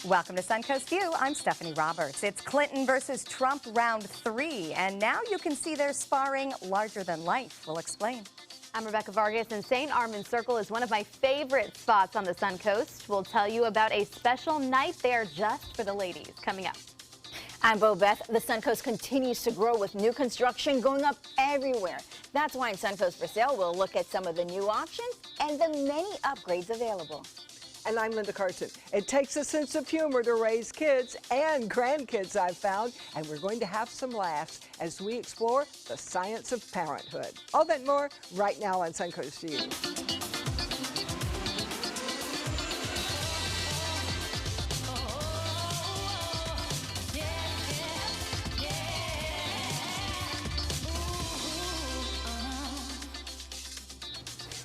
Welcome to Suncoast View. I'm Stephanie Roberts. It's Clinton versus Trump round 3, and now you can see their sparring larger than life. We'll explain. I'm Rebecca Vargas, and St. Armand Circle is one of my favorite spots on the Suncoast. We'll tell you about a special night there just for the ladies coming up. I'm Bo Beth. The Suncoast continues to grow with new construction going up everywhere. That's why in Suncoast for Sale, we'll look at some of the new options and the many upgrades available. And I'm Linda Carson. It takes a sense of humor to raise kids and grandkids, I've found, and we're going to have some laughs as we explore the science of parenthood. All that and more right now on Suncoast View.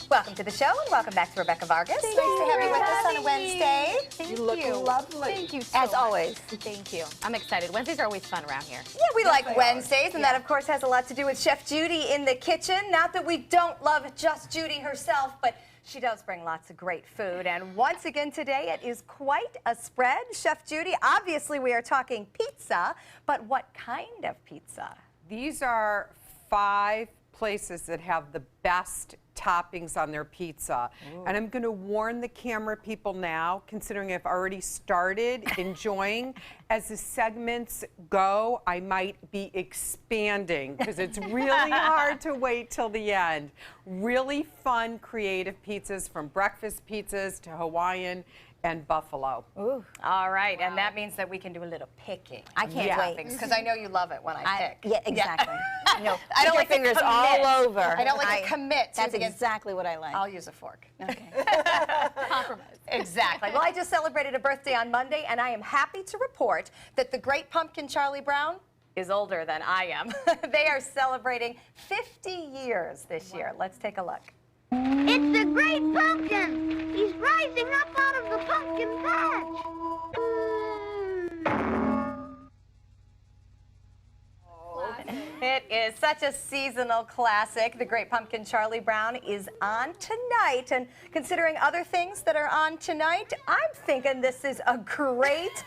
Welcome to the show, and welcome back to Rebecca Vargas. Nice to have you with us on a Wednesday. Thank You look lovely. Thank you so As much. always. Thank you. I'm excited. Wednesdays are always fun around here. Yeah, we like Wednesdays, and that, of course, has a lot to do with Chef Judy in the kitchen. Not that we don't love just Judy herself, but she does bring lots of great food. And once again today, it is quite a spread. Chef Judy, obviously we are talking pizza, but what kind of pizza? These are 5 places that have the best toppings on their pizza. Ooh. And I'm going to warn the camera people now, considering I've already started enjoying. As the segments go, I might be expanding because it's really hard to wait till the end. Really fun, creative pizzas, from breakfast pizzas to Hawaiian and buffalo. Ooh. All right, and that means that we can do a little picking. I can't wait. Because I know you love it when I pick. Yeah, exactly. No, I don't your like to fingers commit. all over. I don't like to commit. That's exactly what I like. I'll use a fork. Okay. Compromise. Exactly. Well, I just celebrated a birthday on Monday, and I am happy to report that the great pumpkin Charlie Brown is older than I am. They are celebrating 50 years this year. Let's take a look. It's the great pumpkin! He's rising up out of the pumpkin patch! It is such a seasonal classic. The Great Pumpkin Charlie Brown is on tonight. And considering other things that are on tonight, I'm thinking this is a great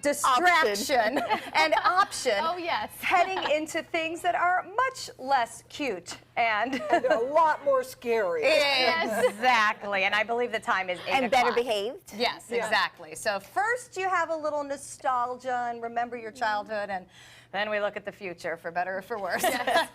distraction and option. Oh, yes. Heading into things that are much less cute and They're a lot more scary. Exactly. And I believe the time is 8 And o'clock. better behaved. Yes, exactly. So first you have a little nostalgia and remember your childhood, and then we look at the future, for better or for worse. Yes.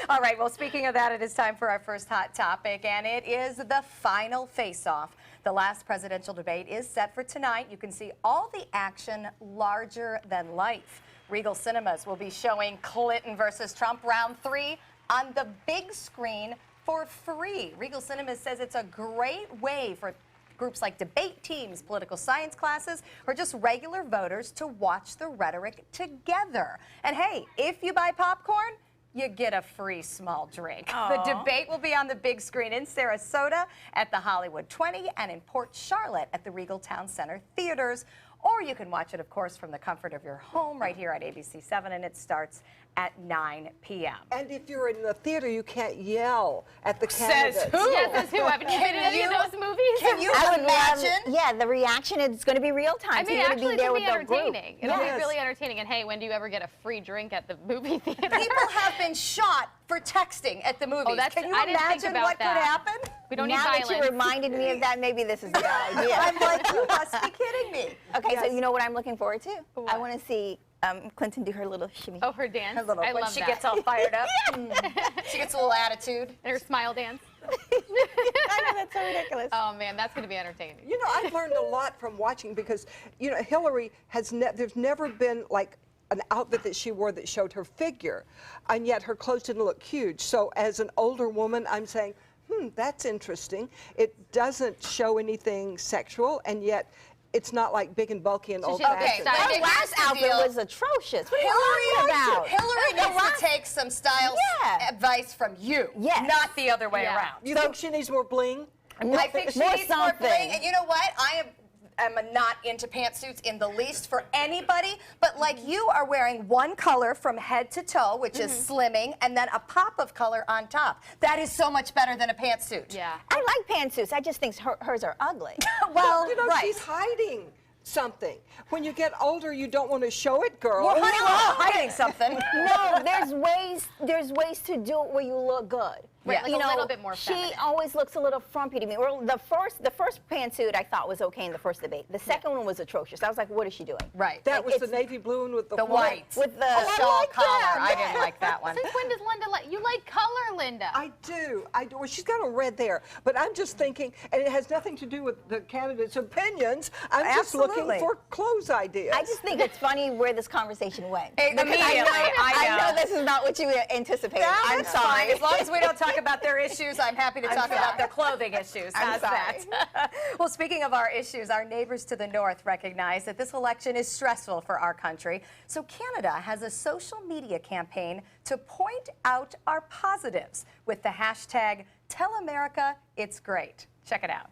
All right, well, speaking of that, it is time for our first hot topic, and it is the final face-off. The last presidential debate is set for tonight. You can see all the action larger than life. Regal Cinemas will be showing Clinton versus Trump round 3 on the big screen for free. Regal Cinemas says it's a great way for groups like debate teams, political science classes, or just regular voters to watch the rhetoric together. And hey, if you buy popcorn, you get a free small drink. Aww. The debate will be on the big screen in Sarasota at the Hollywood 20 and in Port Charlotte at the Regal Town Center Theaters. Or you can watch it, of course, from the comfort of your home right here at ABC7, and it starts at 9 p.m. And if you're in the theater, you can't yell at the candidates. Says who? Yes, says who? Haven't you been in any of those movies? Can you I would imagine? Yeah, the reaction is going to be real time. I mean, so you're actually, going to be there it'll with be the group. entertaining. It'll be really entertaining. And hey, when do you ever get a free drink at the movie theater? People have been shot for texting at the movies. Can you I didn't think imagine about what that. could happen? We don't need Now violence. that you reminded me of that, maybe this is the idea. I'm like, you must be kidding me. Okay, so you know what I'm looking forward to? What? I want to see Clinton do her little shimmy. Oh, her dance. Her little, I when love she that. gets all fired up. She gets a little attitude. And her smile dance. I know, that's so ridiculous. Oh man, that's going to be entertaining. You know, I've learned a lot from watching because, you know, Hillary has there's never been like an outfit that she wore that showed her figure, and yet her clothes didn't look huge. So as an older woman, I'm saying, that's interesting. It doesn't show anything sexual, and yet it's not like big and bulky and old-fashioned. Okay, Her here's last the outfit deal. was atrocious. What are you talking about? Hillary needs to take some style advice from you, not the other way around. You think she needs more bling? I think she more needs more something. bling. And you know what? I am not into pantsuits in the least for anybody, but like you are wearing one color from head to toe, which is slimming, and then a pop of color on top. That is so much better than a pantsuit. Yeah. I like pantsuits. I just think hers are ugly. Well, You know, right. she's hiding something. When you get older, you don't want to show it, girl. Well, honey, we're all hiding something. No, there's ways to do it where you look good. Right, like You a know, little bit more she feminine. always looks a little frumpy to me. Well, the first pantsuit I thought was okay in the first debate. The second one was atrocious. I was like, what is she doing? Right. That was the it's- navy blue one with the, The white. With the shawl like collar. that, I didn't like that one. Since when does Linda like, you like color, Linda? I do. Well, she's got a red there, but I'm just thinking, and it has nothing to do with the candidates' opinions. I'm just Absolutely. looking for clothes ideas. I just think it's funny where this conversation went. Immediately, I know this is not what you anticipated. No, I'm that's sorry. fine. As long as we don't talk about their issues, I'm happy to talk about their clothing issues. I'm How's that? Well, speaking of our issues, our neighbors to the north recognize that this election is stressful for our country. So Canada has a social media campaign to point out our positives with the hashtag Tell America It's Great. Check it out.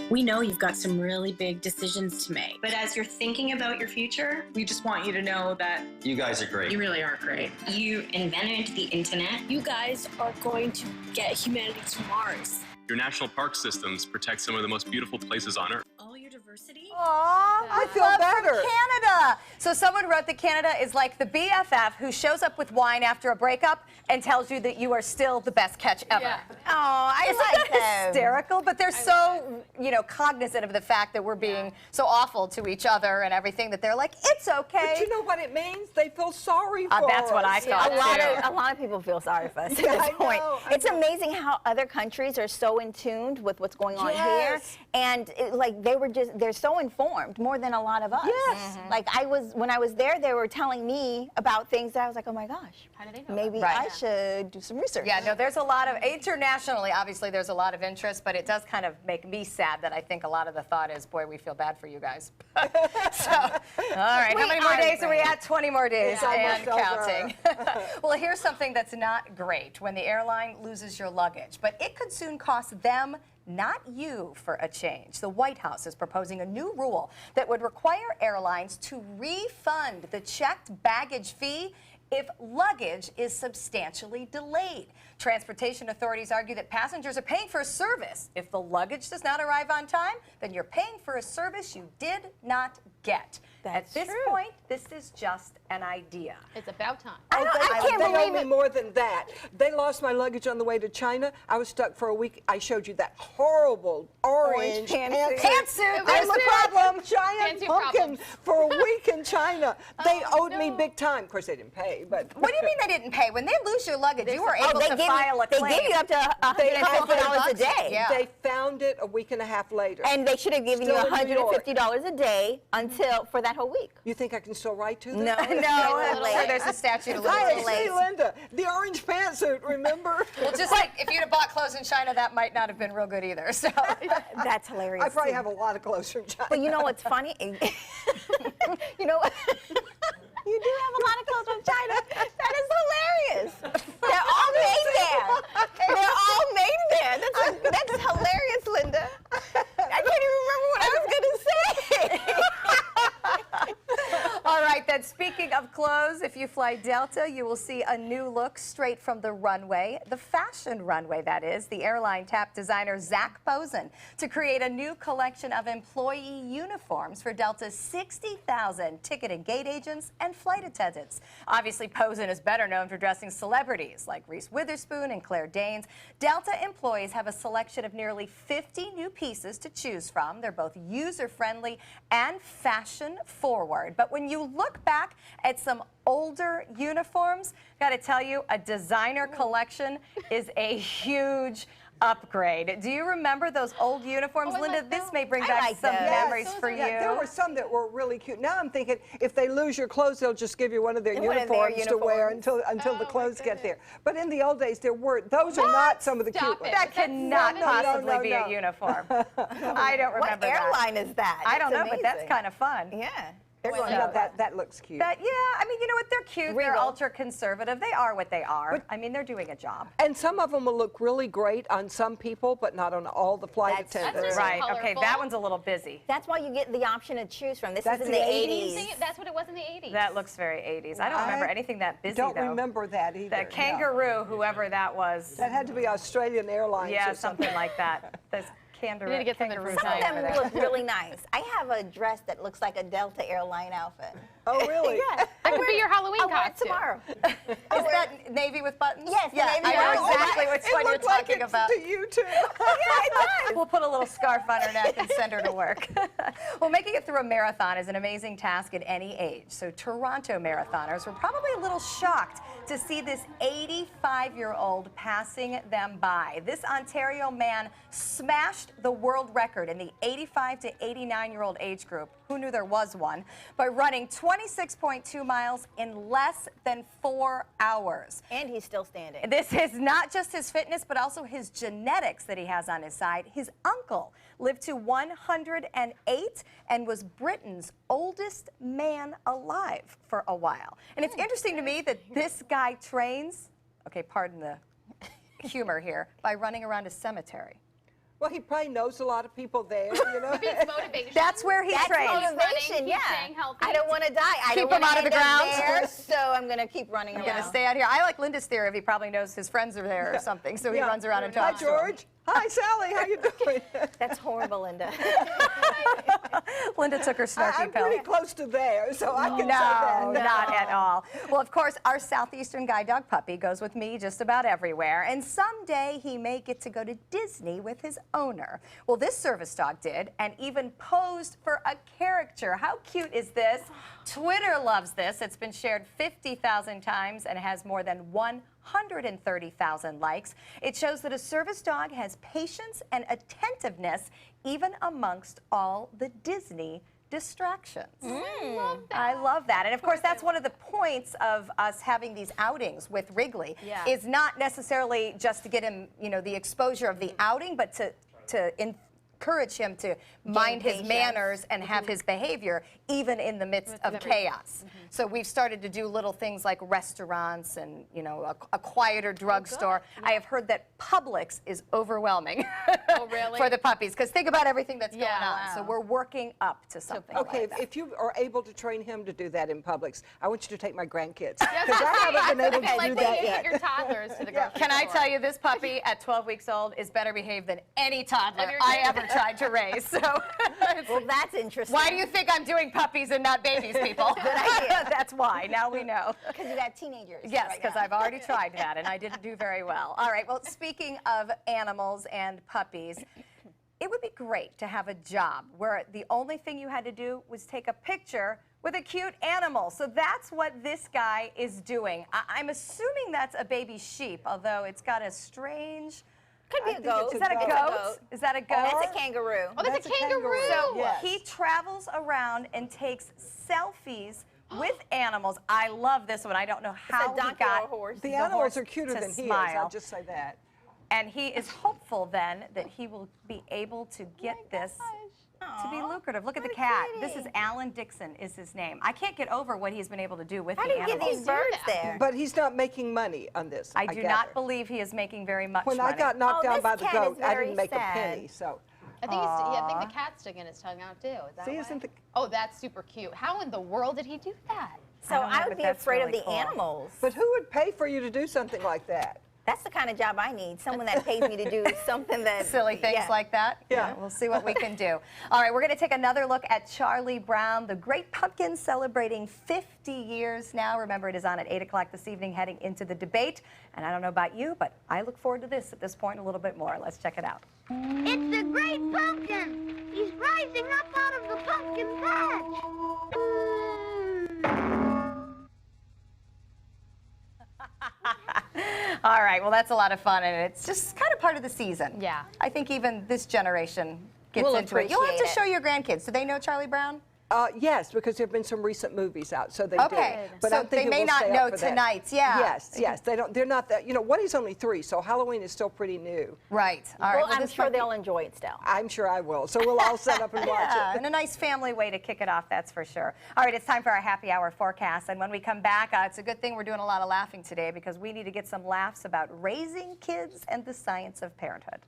We know you've got some really big decisions to make, but as you're thinking about your future, we just want you to know that You guys are great. you really are great. You invented the internet. You guys are going to get humanity to Mars. Your national park systems protect some of the most beautiful places on Earth. All your diversity. Aw, I feel love better. From Canada. So someone wrote that Canada is like the BFF who shows up with wine after a breakup and tells you that you are still the best catch ever. Yeah. Oh, I Isn't like that them. hysterical? But they're so, cognizant of the fact that we're being so awful to each other and everything that they're like, it's okay. But you know what it means? They feel sorry for That's what I us. thought. A lot of people feel sorry for us at Yeah, this I point. know, I It's amazing how other countries are so in tune with what's going on Yes. here, and they're so informed more than a lot of us. Yes. Like when I was there, they were telling me about things that I was like, oh my gosh, How do they know maybe Right. I should do some research. Yeah, no, there's a lot of, internationally, obviously, there's a lot of interest, but it does kind of make me sad that I think a lot of the thought is, boy, we feel bad for you guys. So, all right, how many more days are we at? 20 more days It's and almost counting. Well, here's something that's not great when the airline loses your luggage, but it could soon cost them, not you, for a change. The White House is proposing a new rule that would require airlines to refund the checked baggage fee if luggage is substantially delayed. Transportation authorities argue that passengers are paying for a service. If the luggage does not arrive on time, then you're paying for a service you did not get. That's At this true. point, this is just an idea. It's about time. I can't They owe believe me it. more than that. They lost my luggage on the way to China. I was stuck for a week. I showed you that horrible orange pantsuit. Pantsuit, I there's the problem. Giant Pantsuit pumpkin problems. for a week in China. They owed me no. big time. Of course, they didn't pay, but What do you mean they didn't pay? When they lose your luggage, you were able to file a they claim. give you up to $150 a day. Yeah. they found it a week and a half later. And they should have given you Still in New York. $150 a day for that whole week. You think I can still write to them? No, No, it's I'm late. sure there's a statute of Hi, limitations. it's me, Linda. The orange pantsuit, remember? Well, just like if you'd have bought clothes in China, that might not have been real good either. So, That's hilarious. I probably too. have a lot of clothes from China. But you know what's funny? You know what? You do have a lot of clothes from China. That is hilarious. They're all made there. They're all made there. That's hilarious, Linda. I can't even remember what I was going to say. all right, then speaking of clothes, if you fly Delta, you will see a new look straight from the runway, the fashion runway, that is. The airline tapped designer Zach Posen to create a new collection of employee uniforms for Delta's 60,000 ticket and gate agents and flight attendants. Obviously, Posen is better known for dressing celebrities like Reese Witherspoon and Claire Danes. Delta employees have a selection of nearly 50 new pieces to choose from. They're both user-friendly and fashion-forward. But when you look back at some older uniforms, got to tell you, a designer collection is a huge upgrade. Do you remember those old uniforms, Oh, I Linda? like This those. may bring I back like some those. memories Those for are- you. Yeah, there were some that were really cute. Now I'm thinking if they lose your clothes, they'll just give you one of their One of their uniforms to wear uniforms. until Oh, the my clothes get goodness. there. But in the old days, there were those are not some of the Stop cute it. ones. That That's cannot no, possibly be no. a uniform. I don't remember What that. airline is that? I don't know, That's but that's amazing. kind of fun. Yeah. Oh, Everyone yeah, knows that looks cute. Yeah, I mean, you know what? They're cute. They're Regal. ultra conservative. They are what they are. I mean, they're doing a job. And some of them will look really great on some people, but not on all the flight That's attendants. true. Right. Okay, Colorful. that one's a little busy. That's why you get the option to choose from. This That's is in the the 80s. 80s. That's what it was in the 80s. That looks very 80s. I don't remember anything that busy, Don't though. remember that either. The no. kangaroo, whoever that was. That had to be Australian Airlines Yeah, or something. something like that. This kangaroo. We need to get something kangaroo from Some of tie over them there. look really nice. I have a dress that looks like a Delta airline outfit. Oh, really? Yeah. That could be your Halloween I'll wear it costume. tomorrow. Is that navy with buttons? Yes, the yeah, navy I know with exactly which It one you're looked like talking it's about. to you, too. Yeah, it does. We'll put a little scarf on her neck and send her to work. Well, making it through a marathon is an amazing task at any age. So Toronto marathoners were probably a little shocked to see this 85-year-old passing them by. This Ontario man smashed the world record in the 85 to 89-year-old age group. Who knew there was one? By running 26.2 miles in less than 4 hours. And he's still standing. This is not just his fitness, but also his genetics that he has on his side. His uncle lived to 108 and was Britain's oldest man alive for a while. And it's interesting to me that this guy trains, okay, pardon the humor here, by running around a cemetery. Well, he probably knows a lot of people there, you know. It's motivation. That's where he That's trains. motivation, keep yeah. staying healthy. I don't want to die. I Keep don't him want out to of the end up ground. there, so I'm going to keep running I'm around. going to stay out here. I like Linda's theory of he probably knows his friends are there or something, so he Yeah. runs around and Hi, talks to them. George. Hi, Sally. How you doing? That's horrible, Linda. Linda took her snarky I'm pill. pretty close to there, so I can say No, that. not at all. Well, of course, our Southeastern guide dog puppy goes with me just about everywhere, and someday he may get to go to Disney with his owner. Well, this service dog did, and even posed for a caricature. How cute is this? Twitter loves this. It's been shared 50,000 times and has more than 130,000 likes. It shows that a service dog has patience and attentiveness even amongst all the Disney distractions. I love that. And of course, that's one of the points of us having these outings with Wrigley, Yeah. is not necessarily just to get him, you know, the exposure of the outing, but to encourage him to mind his patience. manners and have his behavior even in the midst of chaos. So we've started to do little things like restaurants and, you know, a quieter drugstore. I have heard that Publix is overwhelming Oh, really? for the puppies, because think about everything that's going Yeah, on. So wow. we're working up to something Okay, like that. if you are able to train him to do that in Publix, I want you to take my grandkids. Yes, Because I haven't been able to like do when that you yet. take your toddlers to the grocery Can I store. tell you, this puppy at 12 weeks old is better behaved than any toddler Of your I kids. ever tried to raise. So, Well, that's interesting. why do you think I'm doing puppies and not babies, people? Good idea. That's why. Now we know. Because you got teenagers. Yes, right because now. I've already tried that and I didn't do very well. All right, well, speaking of animals and puppies, it would be great to have a job where the only thing you had to do was take a picture with a cute animal. So that's what this guy is doing. I'm assuming that's a baby sheep, although it's got a strange... Could be I a think goat. it's Is that a It's a goat? goat. Is that a goat? That's a kangaroo. Oh, that's a kangaroo. So Yes. he travels around and takes selfies with animals. I love this one. I don't know how a he donkey got or a horse. The the animals horse are cuter to than he is, smile. I'll just say that. And he is hopeful then that he will be able to get this to be lucrative. Look at the cat. This is Alan Dixon is his name. I can't get over what he's been able to do with How the do you get animals. these birds there? But he's not making money on this. I do gather. not believe he is making very much When money. I got knocked Oh, down this by the cat is goat, I very didn't make sad. a penny. So I think, I think the cat's sticking his tongue out too. Is that See, why? isn't the- Oh, that's super cute. How in the world did he do that? So don't know, I but would be that's afraid really of the cool. animals. But who would pay for you to do something like that? That's the kind of job I need. Someone that pays me to do something that Silly things yeah. like that? Yeah. We'll see what we can do. All right, we're going to take another look at Charlie Brown, the Great Pumpkin, celebrating 50 years now. Remember, it is on at 8 o'clock this evening, heading into the debate. And I don't know about you, but I look forward to this at this point a little bit more. Let's check it out. It's the Great Pumpkin. He's rising up out of the pumpkin patch. All right, well, that's a lot of fun, and it's just kind of part of the season. Yeah. I think even this generation gets Will into it. You'll have to appreciate show your grandkids. Do they know Charlie Brown? Yes, because there have been some recent movies out, so they Okay, do. But so I don't think they it may will not stay know up for that. tonight's, yeah. Yes, yes. They don't. They're not that. You know, Woody's only 3, so Halloween is still pretty new. Right. All right. Well, I'm this sure might be- they'll enjoy it still. I'm sure I will. So we'll all set up and watch Yeah, it. and a nice family way to kick it off, that's for sure. All right, it's time for our happy hour forecast. And when we come back, it's a good thing we're doing a lot of laughing today, because we need to get some laughs about raising kids and the science of parenthood.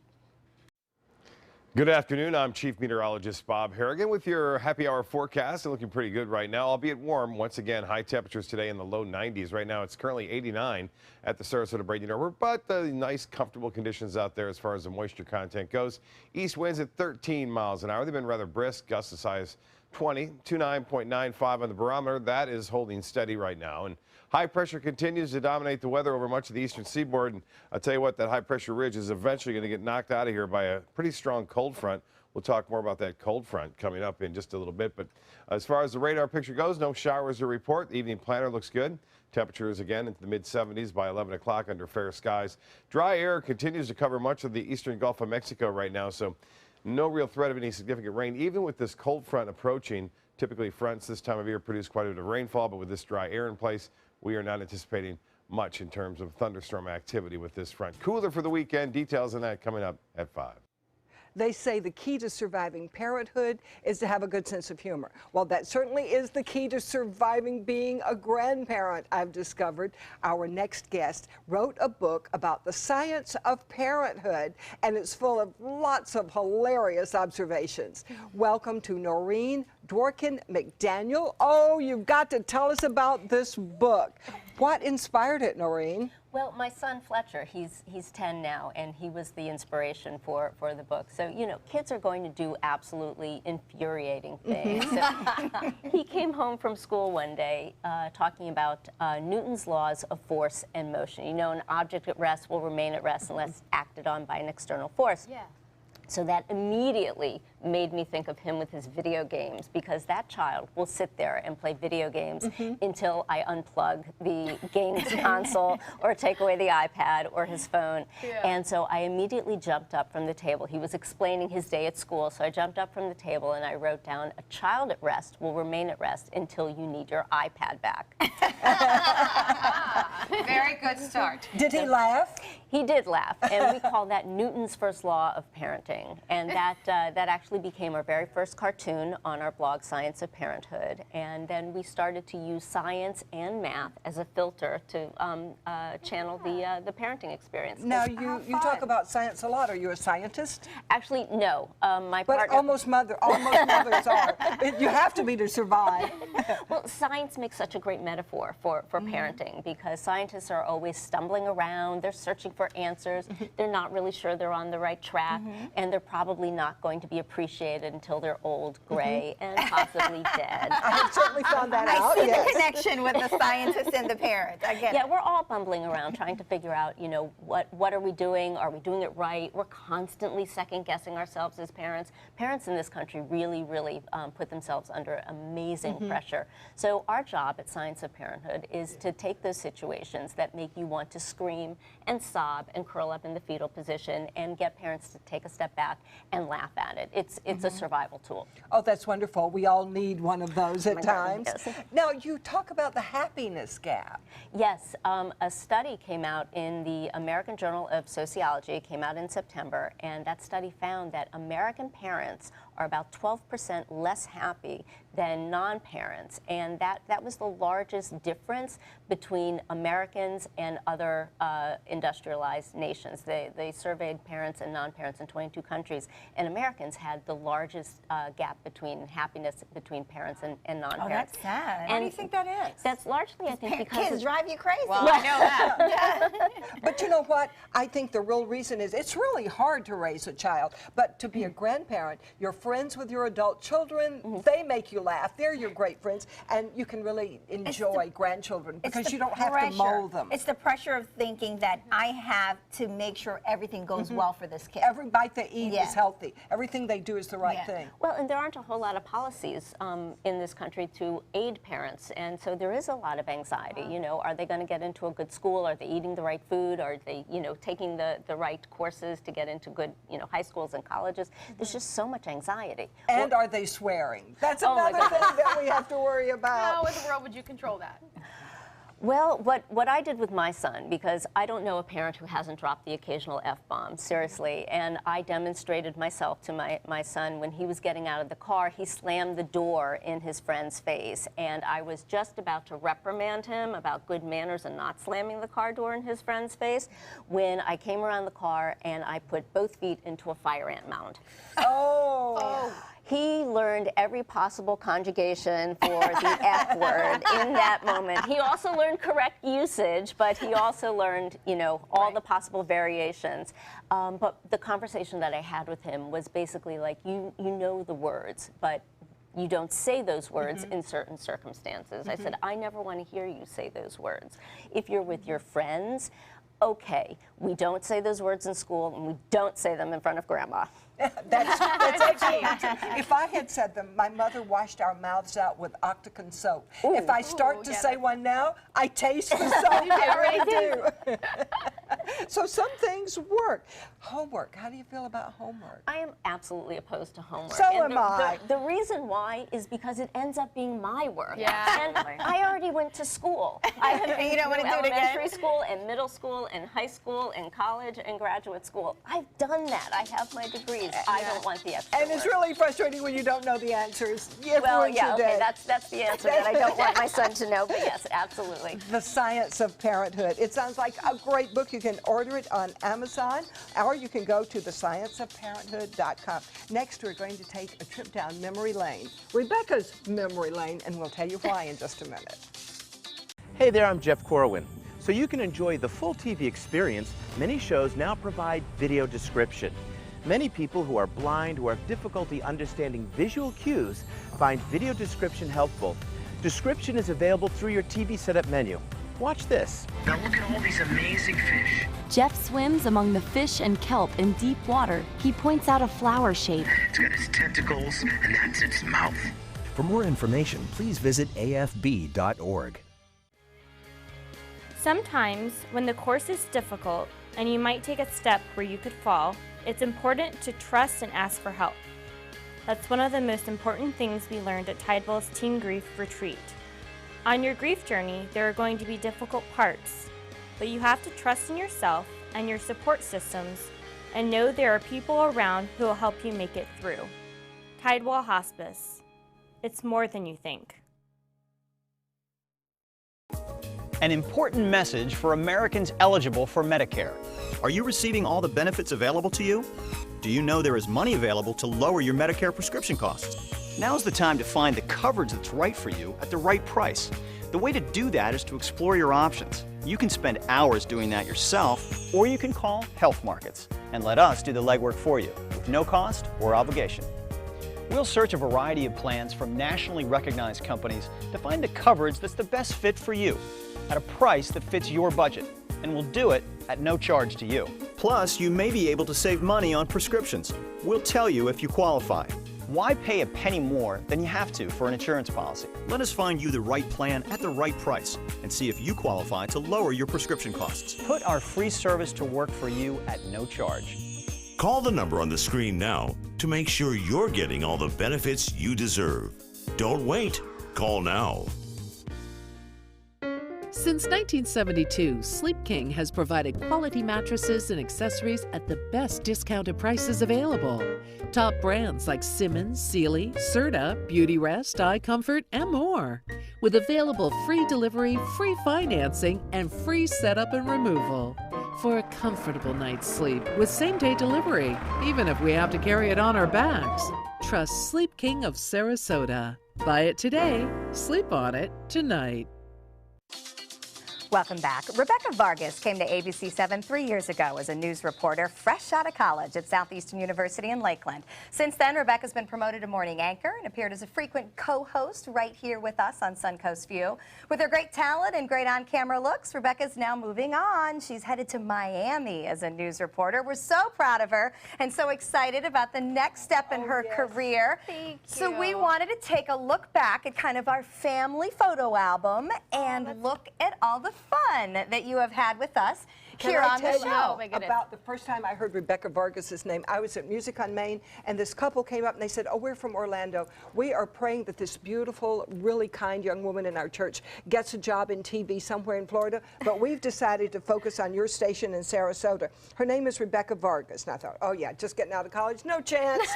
Good afternoon. I'm Chief Meteorologist Bob Harrigan with your happy hour forecast. Looking pretty good right now, albeit warm. Once again, high temperatures today in the low 90s. Right now, it's currently 89 at the Sarasota-Bradenton Airport, but nice, comfortable conditions out there as far as the moisture content goes. East winds at 13 miles an hour. They've been rather brisk, gusts as high as 20, 29.95 on the barometer. That is holding steady right now. And high pressure continues to dominate the weather over much of the eastern seaboard. And I'll tell you what, that high pressure ridge is eventually going to get knocked out of here by a pretty strong cold front. We'll talk more about that cold front coming up in just a little bit. But as far as the radar picture goes, no showers to report. The evening planner looks good. Temperatures again into the mid-70s by 11 o'clock under fair skies. Dry air continues to cover much of the eastern Gulf of Mexico right now, so no real threat of any significant rain, even with this cold front approaching. Typically, fronts this time of year produce quite a bit of rainfall, but with this dry air in place, we are not anticipating much in terms of thunderstorm activity with this front. Cooler for the weekend. Details on that coming up at 5. They say the key to surviving parenthood is to have a good sense of humor. Well, that certainly is the key to surviving being a grandparent, I've discovered. Our next guest wrote a book about the science of parenthood, and it's full of lots of hilarious observations. Welcome to Noreen Dworkin McDaniel. Oh, you've got to tell us about this book. What inspired it, Noreen? Well, my son Fletcher, he's 10 now, and he was the inspiration for the book. So, you know, kids are going to do absolutely infuriating things. So he came home from school one day talking about Newton's laws of force and motion. You know, an object at rest will remain at rest unless acted on by an external force. Yeah. So that immediately made me think of him with his video games, because that child will sit there and play video games until I unplug the games console or take away the iPad or his phone. Yeah. And so I immediately jumped up from the table. He was explaining his day at school, so I jumped up from the table and I wrote down, a child at rest will remain at rest until you need your iPad back. Very good start. Did he laugh? He did laugh, and we call that Newton's first law of parenting, and that actually became our very first cartoon on our blog, Science of Parenthood, and then we started to use science and math as a filter to channel the parenting experience. Now, you talk about science a lot. Are you a scientist? Actually, no. My but partner... almost mothers are. You have to be to survive. Well, science makes such a great metaphor for parenting, because scientists are always stumbling around, they're searching for answers, they're not really sure they're on the right track, and they're probably not going to be appreciated until they're old, gray, and possibly dead. I have certainly found that out. I see the connection with the scientist and the parent. I get it. Yeah, we're all bumbling around trying to figure out, you know, what are we doing? Are we doing it right? We're constantly second-guessing ourselves as parents. Parents in this country really, really put themselves under amazing pressure. So our job at Science of Parenthood is to take those situations that make you want to scream and sob and curl up in the fetal position and get parents to take a step back and laugh at it. It's a survival tool. Oh, that's wonderful. We all need one of those at times. Yes. Now, you talk about the happiness gap. Yes, a study came out in the American Journal of Sociology. It came out in September, and that study found that American parents are about 12% less happy than non-parents, and that was the largest difference between Americans and other industrialized nations. They surveyed parents and non-parents in 22 countries, and Americans had the largest gap between happiness between parents and non-parents. Oh, that's sad. And Why do you think that is? That's largely, I think, because kids drive you crazy. Well, I know that. But you know what? I think the real reason is it's really hard to raise a child, but to be a grandparent, you're friends with your adult children, they make you laugh, they're your great friends, and you can really enjoy grandchildren because you don't have to mold them. It's the pressure of thinking that I have to make sure everything goes well for this kid. Every bite they eat is healthy. Everything they do is the right thing. Well, and there aren't a whole lot of policies in this country to aid parents, and so there is a lot of anxiety. You know, are they going to get into a good school? Are they eating the right food? Are they, you know, taking the right courses to get into good, you know, high schools and colleges? There's just so much anxiety. And are they swearing? That's another thing that we have to worry about. How in the world would you control that? Well, what I did with my son, because I don't know a parent who hasn't dropped the occasional F-bomb, seriously, and I demonstrated myself to my son when he was getting out of the car. He slammed the door in his friend's face, and I was just about to reprimand him about good manners and not slamming the car door in his friend's face when I came around the car and I put both feet into a fire ant mound. Oh. He learned every possible conjugation for the F word in that moment. He also learned correct usage, but he also learned, you know, all the possible variations. But the conversation that I had with him was basically like, you know the words, but you don't say those words in certain circumstances. I said, I never want to hear you say those words. If you're with your friends, okay, we don't say those words in school, and we don't say them in front of grandma. That's excellent. If I had said them, my mother washed our mouths out with Octagon soap. Ooh. If I start to say one now, I taste the soap. I really do. So some things work. Homework. How do you feel about homework? I am absolutely opposed to homework. So and am I. The reason why is because it ends up being my work. Yeah. And I already went to school. I have been You don't wanna through do it again? elementary school and middle school and high school and college and graduate school. I've done that. I have my degrees. I don't want the extra And it's work. really frustrating when you don't know the answers. It Well, ruins yeah, your okay, day. that's the answer that I don't want my son to know, but yes, absolutely. The Science of Parenthood. It sounds like a great book. You can order it on Amazon, or you can go to thescienceofparenthood.com. Next, we're going to take a trip down memory lane, Rebecca's memory lane, and we'll tell you why in just a minute. Hey there, I'm Jeff Corwin. So you can enjoy the full TV experience, many shows now provide video description. Many people who are blind or have difficulty understanding visual cues find video description helpful. Description is available through your TV setup menu. Watch this. Now look at all these amazing fish. Jeff swims among the fish and kelp in deep water. He points out a flower shape. It's got its tentacles, and that's its mouth. For more information, please visit afb.org. Sometimes, when the course is difficult and you might take a step where you could fall, it's important to trust and ask for help. That's one of the most important things we learned at Tidewell's Teen Grief Retreat. On your grief journey, there are going to be difficult parts, but you have to trust in yourself and your support systems and know there are people around who will help you make it through. Tidewell Hospice. It's more than you think. An important message for Americans eligible for Medicare. Are you receiving all the benefits available to you? Do you know there is money available to lower your Medicare prescription costs? Now's the time to find the coverage that's right for you at the right price. The way to do that is to explore your options. You can spend hours doing that yourself, or you can call Health Markets and let us do the legwork for you with no cost or obligation. We'll search a variety of plans from nationally recognized companies to find the coverage that's the best fit for you at a price that fits your budget, and we'll do it at no charge to you. Plus, you may be able to save money on prescriptions. We'll tell you if you qualify. Why pay a penny more than you have to for an insurance policy? Let us find you the right plan at the right price and see if you qualify to lower your prescription costs. Put our free service to work for you at no charge. Call the number on the screen now to make sure you're getting all the benefits you deserve. Don't wait. Call now. Since 1972, Sleep King has provided quality mattresses and accessories at the best discounted prices available. Top brands like Simmons, Sealy, Serta, Beautyrest, iComfort, and more. With available free delivery, free financing, and free setup and removal. For a comfortable night's sleep with same-day delivery, even if we have to carry it on our backs. Trust Sleep King of Sarasota. Buy it today, sleep on it tonight. Welcome back. Rebecca Vargas came to ABC 7 3 years ago as a news reporter fresh out of college at Southeastern University in Lakeland. Since then, Rebecca's been promoted to morning anchor and appeared as a frequent co-host right here with us on Suncoast View. With her great talent and great on-camera looks, Rebecca's now moving on. She's headed to Miami as a news reporter. We're so proud of her and so excited about the next step in her career. Thank you. So we wanted to take a look back at kind of our family photo album and look at all the fun that you have had with us. here Can I on the tell show. you Oh, my goodness. about the first time I heard Rebecca Vargas's name? I was at Music on Main, and this couple came up and they said, "Oh, we're from Orlando. We are praying that this beautiful, really kind young woman in our church gets a job in TV somewhere in Florida, but we've decided to focus on your station in Sarasota. Her name is Rebecca Vargas." And I thought, oh yeah, just getting out of college, no chance.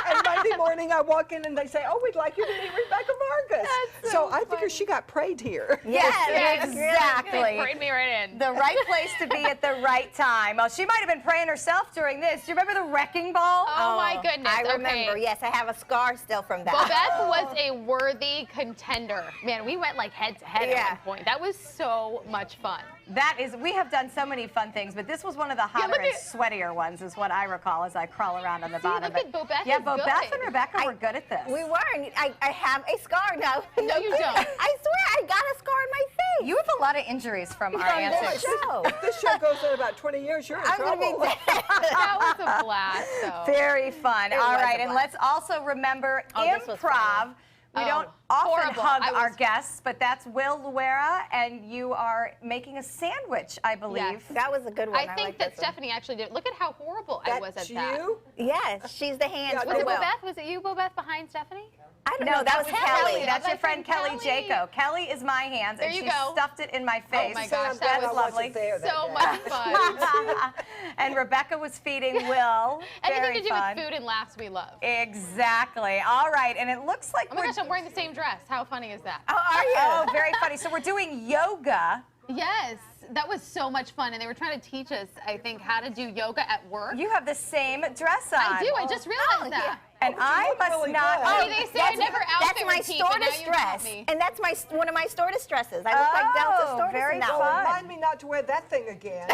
And Monday morning I walk in and they say, "Oh, we'd like you to meet Rebecca Vargas." So I figure she got prayed here. Yes, exactly. Prayed me right in. The right place to be at the right time. Oh, she might have been praying herself during this. Do you remember the wrecking ball? Oh my goodness. I remember. Yes, I have a scar still from that. Bobeth was a worthy contender. Man, we went like head to head at one point. That was so much fun. That is, we have done so many fun things, but this was one of the hotter and sweatier ones, is what I recall as I crawl around on the bottom. Look at Bobeth. Yeah, Bobeth and Rebecca were good at this. We were, and I have a scar now. No, you don't. I swear, I got a scar in my face. You have a lot of injuries from our answers. If this show goes in about 20 years, you're in trouble. That was a blast, though. Very fun. All right, and let's also remember improv. We don't often hug our guests, but that's Will Luera, and you are making a sandwich, I believe. Yes, that was a good one. I think that Stephanie actually did. Look at how horrible I was at that. You? Yes, she's the hands. Was it Bobeth? Was it you, Bobeth, behind Stephanie? I don't No, know. that was Kelly. Kelly. That's your friend Kelly Jaco. Kelly is my hands, and she stuffed it in my face. Oh my gosh, that was lovely. So much fun. And Rebecca was feeding Will. Anything to do fun. with food and laughs we love. Exactly. All right, and it looks like oh my gosh, I'm wearing the same dress. How funny is that? Oh, are you? Oh, very funny. So we're doing yoga. Yes, that was so much fun, and they were trying to teach us, I think, how to do yoga at work. You have the same dress on. I do. I just realized that. And I must not. Oh, they say I never That's my stewardess dress, and that's one of my stewardess dresses. I look like Delta stewardess very in that fun. one. Remind me not to wear that thing again.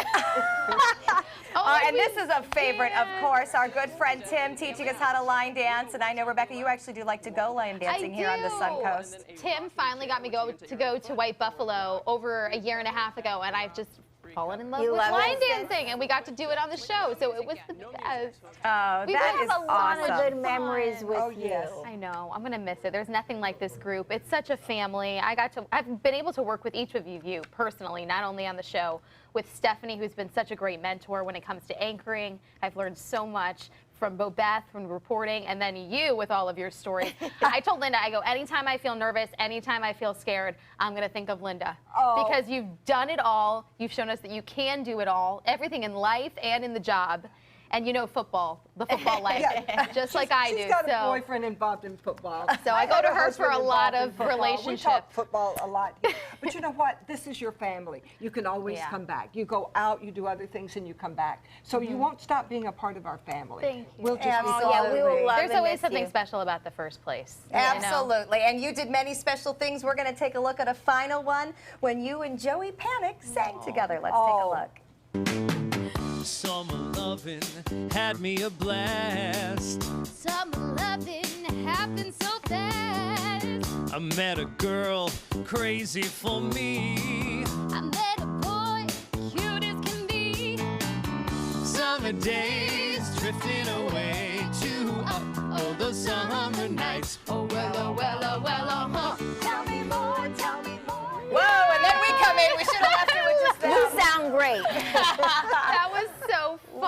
And this is a favorite, of course, our good friend Tim teaching us how to line dance. And I know, Rebecca, you actually do like to go line dancing here on the Suncoast. Tim finally got me to go to White Buffalo over a year and a half ago, and I've just fallen in love with line dancing, and we got to do it on the show, so it was the best. Oh, that is a lot of good memories with you. Yes. I know. I'm gonna miss it. There's nothing like this group. It's such a family. I've been able to work with each of you personally, not only on the show. With Stephanie, who's been such a great mentor when it comes to anchoring. I've learned so much from Bobeth, from reporting, and then you with all of your stories. I told Linda, I go, anytime I feel nervous, anytime I feel scared, I'm going to think of Linda. Because you've done it all. You've shown us that you can do it all, everything in life and in the job. And you know football, the football life, just like I do. She's got a boyfriend involved in football. So I go to her for a husband lot involved in of football. relationships. We talk football a lot here. But you know what? This is your family. You can always come back. You go out, you do other things, and you come back. So you won't stop being a part of our family. Thank you. We'll just be we will love There's and always miss something you. special about the first place. Absolutely. And you did many special things. We're going to take a look at a final one when you and Joey Panic sang together. Let's take a look. Summer loving had me a blast. Summer loving happened so fast. I met a girl crazy for me. I met a boy cute as can be. Summer days drifting away to the summer nights. Oh well, oh well, oh well, oh huh. Tell me more, tell me more. Whoa, and then we come in. We should have left it with just that. You sound great. That was so fun.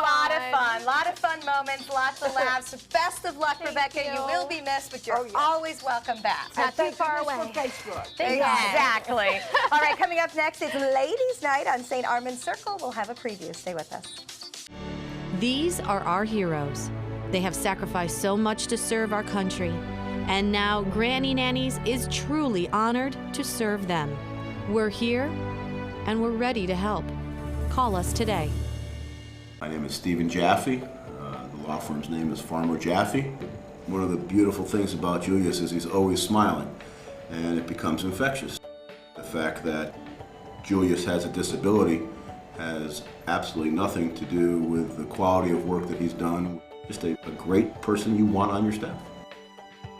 Lot of fun moments, lots of laughs. Best of luck, Rebecca. You will be missed, but you're always welcome back. Not too far away. Exactly. All right, coming up next is Ladies' Night on St. Armand's Circle. We'll have a preview. Stay with us. These are our heroes. They have sacrificed so much to serve our country. And now Granny Nannies is truly honored to serve them. We're here, and we're ready to help. Call us today. My name is Stephen Jaffe. The law firm's name is Farmer Jaffe. One of the beautiful things about Julius is he's always smiling, and it becomes infectious. The fact that Julius has a disability has absolutely nothing to do with the quality of work that he's done. Just a great person you want on your staff.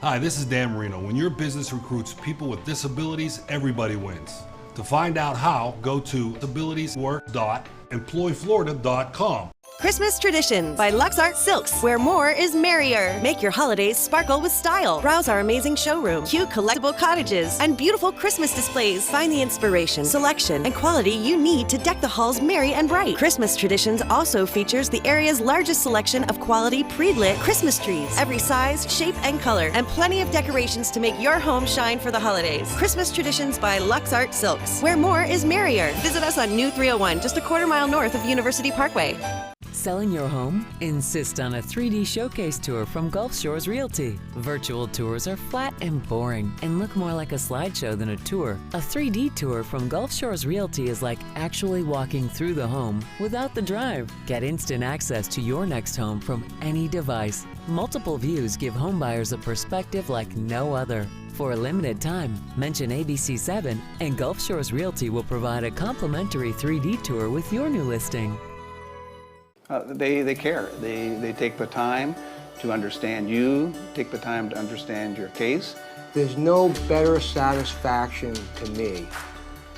Hi, this is Dan Marino. When your business recruits people with disabilities, everybody wins. To find out how, go to disabilitieswork.employflorida.com. Christmas Traditions by Lux Art Silks, where more is merrier. Make your holidays sparkle with style. Browse our amazing showroom, cute collectible cottages, and beautiful Christmas displays. Find the inspiration, selection, and quality you need to deck the halls merry and bright. Christmas Traditions also features the area's largest selection of quality pre-lit Christmas trees, every size, shape, and color, and plenty of decorations to make your home shine for the holidays. Christmas Traditions by Lux Art Silks, where more is merrier. Visit us on New 301, just a quarter-mile north of University Parkway. Selling your home? Insist on a 3D showcase tour from Gulf Shores Realty. Virtual tours are flat and boring and look more like a slideshow than a tour. A 3D tour from Gulf Shores Realty is like actually walking through the home without the drive. Get instant access to your next home from any device. Multiple views give homebuyers a perspective like no other. For a limited time, mention ABC7 and Gulf Shores Realty will provide a complimentary 3D tour with your new listing. They care. They take the time to understand you, take the time to understand your case. There's no better satisfaction to me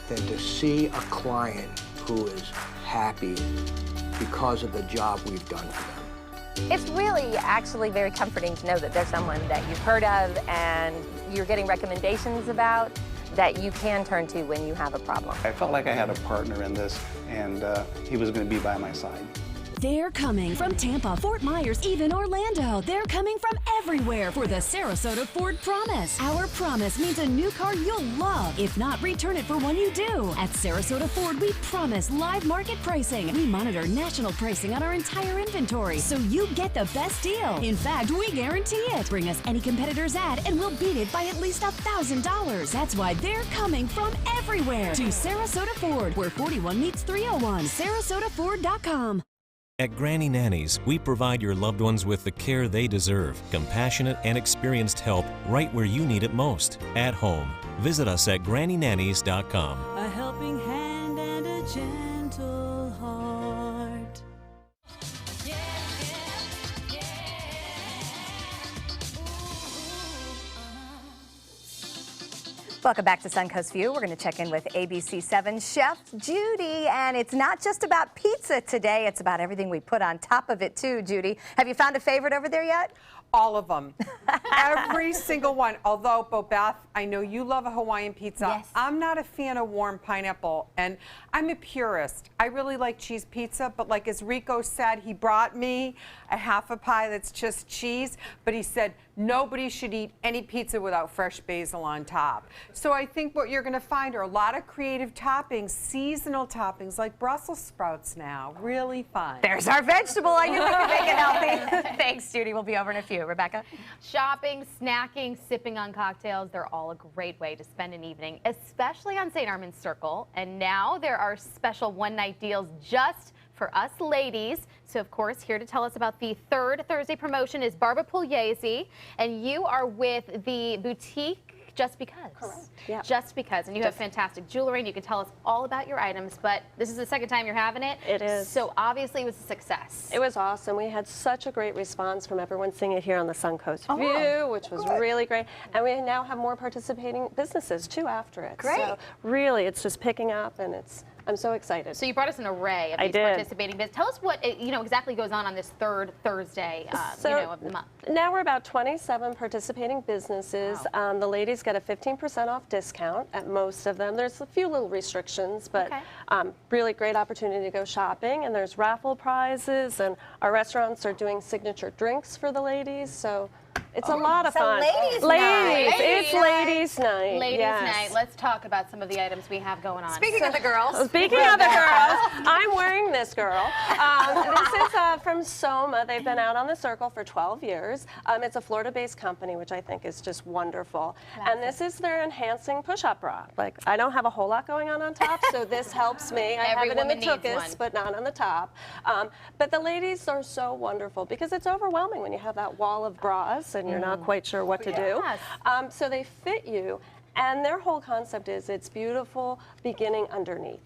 than to see a client who is happy because of the job we've done for them. It's really actually very comforting to know that there's someone that you've heard of and you're getting recommendations about that you can turn to when you have a problem. I felt like I had a partner in this, and he was going to be by my side. They're coming from Tampa, Fort Myers, even Orlando. They're coming from everywhere for the Sarasota Ford Promise. Our promise means a new car you'll love. If not, return it for one you do. At Sarasota Ford, we promise live market pricing. We monitor national pricing on our entire inventory, so you get the best deal. In fact, we guarantee it. Bring us any competitor's ad and we'll beat it by at least $1,000. That's why they're coming from everywhere to Sarasota Ford, where 41 meets 301. SarasotaFord.com. At Granny Nannies, we provide your loved ones with the care they deserve, compassionate and experienced help right where you need it most, at home. Visit us at GrannyNannies.com. A helping hand and a gentle heart. Welcome back to Suncoast View. We're going to check in with ABC7 Chef Judy, and it's not just about pizza today, it's about everything we put on top of it too, Judy. Have you found a favorite over there yet? All of them. Every single one. Although, Beth, I know you love a Hawaiian pizza. Yes. I'm not a fan of warm pineapple, and I'm a purist. I really like cheese pizza, but like as Rico said, he brought me a half a pie that's just cheese, but he said nobody should eat any pizza without fresh basil on top. So I think what you're going to find are a lot of creative toppings, seasonal toppings like Brussels sprouts now. Really fun. There's our vegetable. I knew we could make it healthy. Thanks, Judy. We'll be over in a few. Rebecca? Shopping, snacking, sipping on cocktails, they're all a great way to spend an evening, especially on St. Armand's Circle. And now there are special one-night deals just for us ladies. So, of course, here to tell us about the third Thursday promotion is Barbara Pugliese, and you are with the boutique Just Because. Correct. Yeah. Just Because. And you have fantastic jewelry, and you can tell us all about your items, but this is the second time you're having it. It is. So obviously it was a success. It was awesome. We had such a great response from everyone seeing it here on the Suncoast Oh, View, which was good. really great. And we now have more participating businesses too after it. Great. So really, it's just picking up, and I'm so excited. So you brought us an array of I these did. participating businesses. Tell us what exactly goes on this third Thursday of the month. Now we're about 27 participating businesses. Wow. The ladies get a 15% off discount at most of them. There's a few little restrictions, but really great opportunity to go shopping. And there's raffle prizes, and our restaurants are doing signature drinks for the ladies. So it's a lot of fun. Ladies' night. It's ladies' night. Ladies' yes. night. Let's talk about some of the items we have going on. Speaking of the girls. Speaking of the girls, I'm wearing this girl. This is from Soma. They've been out on the circle for 12 years. It's a Florida-based company, which I think is just wonderful. And this is their enhancing push-up bra. Like, I don't have a whole lot going on top, so this helps me. I have it in the tuchus, but not on the top. But the ladies are so wonderful because it's overwhelming when you have that wall of bras and you're not quite sure what to do. So they fit you, and their whole concept is it's beautiful beginning underneath.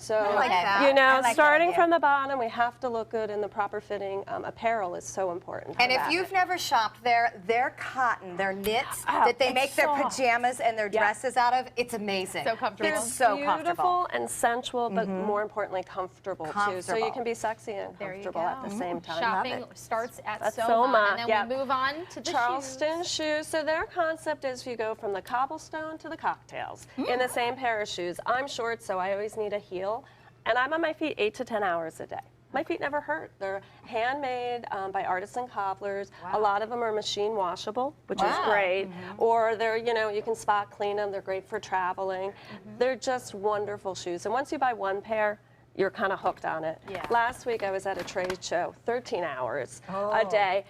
So, I like that. you know, I like that starting idea. from the bottom, we have to look good, and the proper fitting apparel is so important. for And if that. you've never shopped there, their cotton, their knits that they it's make their soft. pajamas and their dresses out of, it's amazing. So comfortable. It's so beautiful comfortable. and sensual, but more importantly, comfortable, too. So Comfortable. you can be sexy and There you comfortable at the go. same time. Shopping starts at At Soma, Soma, and then yeah. we move on to the Charleston shoes. So their concept is you go from the cobblestone to the cocktails in the same pair of shoes. I'm short, so I always need a heel, and I'm on my feet 8 to 10 hours a day. My feet never hurt. They're handmade by artisan cobblers. A lot of them are machine washable, which is great. Or they're, you know, you can spot clean them. They're great for traveling. They're just wonderful shoes. And once you buy one pair, you're kind of hooked on it. Yeah. Last week I was at a trade show, 13 hours a day.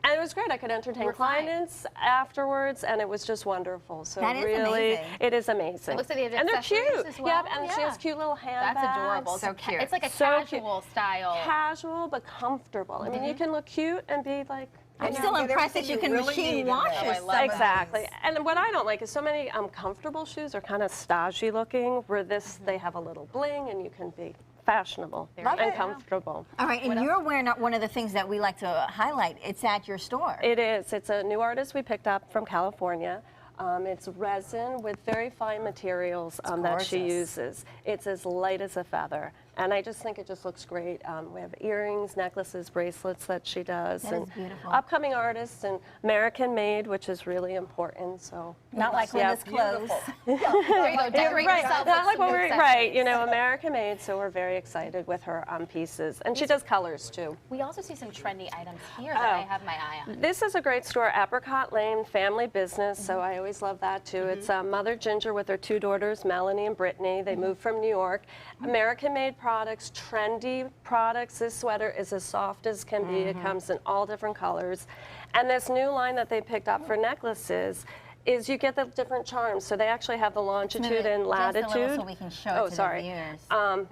And it was great. I could entertain clients afterwards, and it was just wonderful. So That is really, amazing. it is amazing. It looks like they have and they're accessories cute. as well. Yep, and she Yeah. has cute little handbags. That's adorable. So cute. It's like a So cute. casual style. Casual but comfortable. I mean, you can look cute and be like. I'm still impressed that you can machine wash yourself. Exactly. And what I don't like is so many comfortable shoes are kind of stodgy looking, where this, they have a little bling and you can be fashionable and comfortable. All right, and you're wearing one of the things that we like to highlight. It's at your store. It is. It's a new artist we picked up from California. It's resin with very fine materials that she uses. It's as light as a feather. And I just think it just looks great. We have earrings, necklaces, bracelets that she does. That and is beautiful. Upcoming artists and American made, which is really important. So Not like Linda's clothes. There you go. Decorate right. yourself Not with like some what we're, accessories. right, you know, American made, so we're very excited with her pieces. And she does colors too. We also see some trendy items here that I have my eye on. This is a great store, Apricot Lane, family business, so I always love that too. It's Mother Ginger with her 2 daughters, Melanie and Brittany. They moved from New York. American-made products, trendy products. This sweater is as soft as can be. It comes in all different colors. And this new line that they picked up for necklaces is you get the different charms. So they actually have the longitude and latitude. Just a little so we can show it to the viewers.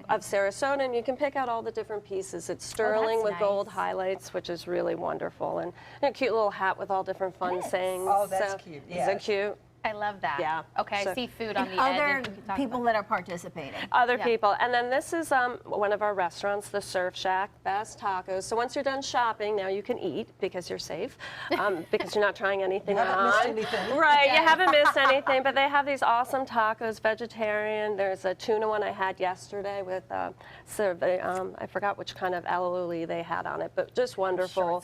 Of Sarasota, and you can pick out all the different pieces. It's sterling with gold highlights, which is really wonderful, and a cute little hat with all different fun sayings. Oh, that's so, cute. Is it cute? I love that. Yeah. Okay, So- I see food on the Other edge. and people that are participating. Other people. And then this is one of our restaurants, the Surf Shack, best tacos. So once you're done shopping, now you can eat because you're safe, because you're not trying anything on. haven't missed anything. Right, you haven't missed anything. But they have these awesome tacos, vegetarian. There's a tuna one I had yesterday with I forgot which kind of aioli they had on it, but just wonderful.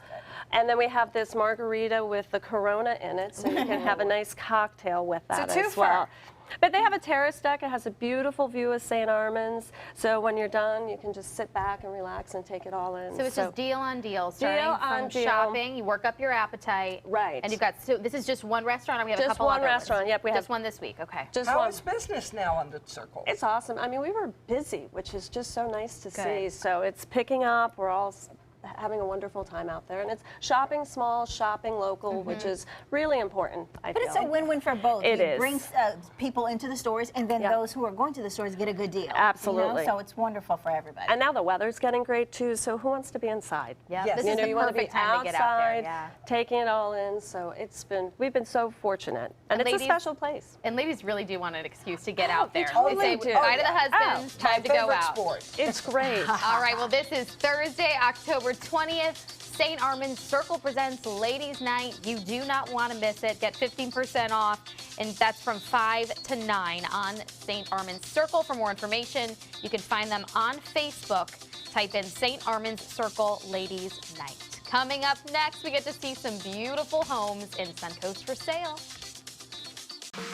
And then we have this margarita with the Corona in it, so you can have a nice cocktail with that It's a as well. twofer. But they have a terrace deck. It has a beautiful view of St. Armand's. So when you're done, you can just sit back and relax and take it all in. So it's just deal on deal. Starting Deal from on deal. shopping, you work up your appetite. Right. And you've got, so this is just one restaurant, or we have a Just couple one other restaurant. ones? Yep, we just have one this week. Okay. just How one. is business now on the Circle? It's awesome. I mean, we were busy, which is just so nice to see. Good. So it's picking up. We're all having a wonderful time out there. And it's shopping small, shopping local, which is really important, I But feel. it's a win-win for both. It you is. bring people into the stores, and then Yeah. those who are going to the stores get a good deal. Absolutely. You know? So it's wonderful for everybody. And now the weather's getting great too, so who wants to be inside? Yeah, Yes. this You is know, the you want to be perfect time to get out there. outside, Yeah. taking it all in. So we've been so fortunate, and it's ladies- a special place. And ladies really do want an excuse to get out there. totally They say do. bye to the Oh, husband, My time to go favorite out. sport. It's great. All right, well, this is Thursday, October 20th. St. Armand's Circle presents Ladies Night. You do not want to miss it. Get 15% off, and that's from 5 to 9 on St. Armand's Circle. For more information, you can find them on Facebook. Type in St. Armand's Circle Ladies Night. Coming up next, we get to see some beautiful homes in Suncoast for sale.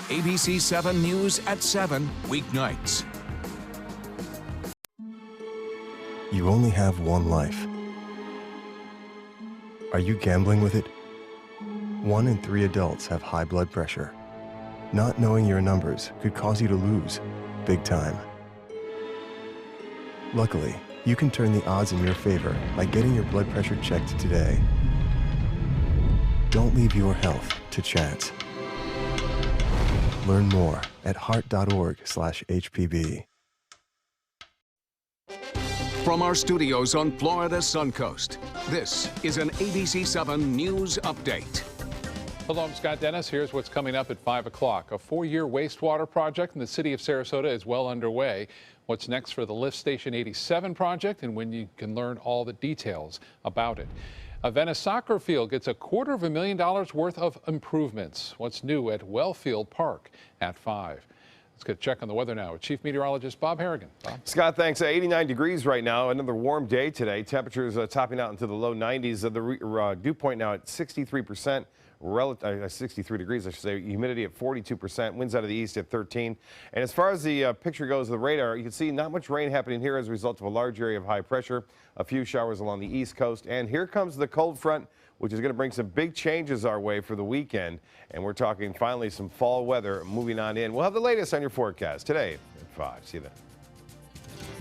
ABC 7 News at 7, weeknights. You only have one life. Are you gambling with it? 1 in 3 adults have high blood pressure. Not knowing your numbers could cause you to lose, big time. Luckily, you can turn the odds in your favor by getting your blood pressure checked today. Don't leave your health to chance. Learn more at heart.org/HPB. From our studios on Florida's Suncoast, this is an ABC 7 News Update. Hello, I'm Scott Dennis. Here's what's coming up at 5 o'clock. A 4-year wastewater project in the city of Sarasota is well underway. What's next for the Lift Station 87 project and when you can learn all the details about it. A Venice soccer field gets $250,000 worth of improvements. What's new at Wellfield Park at 5. Let's get a check on the weather now with Chief Meteorologist Bob Harrigan. Bob? Scott, thanks. 89 degrees right now. Another warm day today. Temperatures topping out into the low 90s. The dew point now at 63%. 63 degrees, I should say. Humidity at 42%. Winds out of the east at 13. And as far as the picture goes, the radar, you can see not much rain happening here as a result of a large area of high pressure. A few showers along the east coast. And here comes the cold front, which is going to bring some big changes our way for the weekend. And we're talking finally some fall weather moving on in. We'll have the latest on your forecast today at 5. See you then.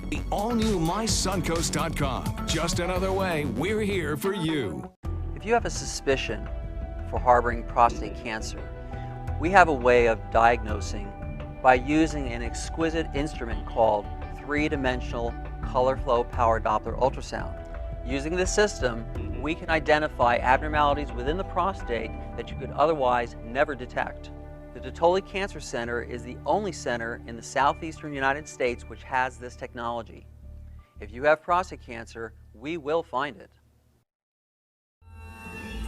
The all-new mysuncoast.com. Just another way we're here for you. If you have a suspicion for harboring prostate cancer, we have a way of diagnosing by using an exquisite instrument called 3-dimensional color flow power Doppler ultrasound. Using this system, we can identify abnormalities within the prostate that you could otherwise never detect. The Totoli Cancer Center is the only center in the southeastern United States which has this technology. If you have prostate cancer, we will find it.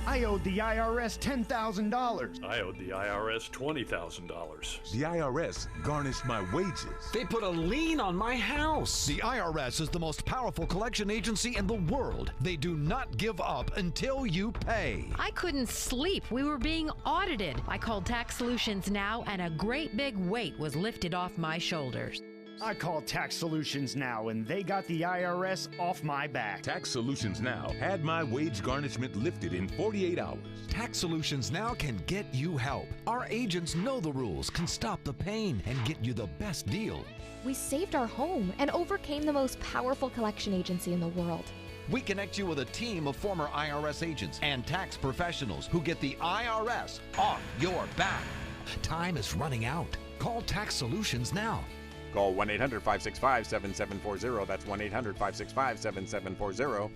I owed the IRS $10,000. I owed the IRS $20,000. The IRS garnished my wages. They put a lien on my house. The IRS is the most powerful collection agency in the world. They do not give up until you pay. I couldn't sleep. We were being audited. I called Tax Solutions Now, and a great big weight was lifted off my shoulders. I called Tax Solutions Now, and they got the IRS off my back. Tax Solutions Now had my wage garnishment lifted in 48 hours. Tax Solutions Now can get you help. Our agents know the rules, can stop the pain, and get you the best deal. We saved our home and overcame the most powerful collection agency in the world. We connect you with a team of former IRS agents and tax professionals who get the IRS off your back. Time is running out. Call Tax Solutions now. Call 1-800-565-7740. That's 1-800-565-7740.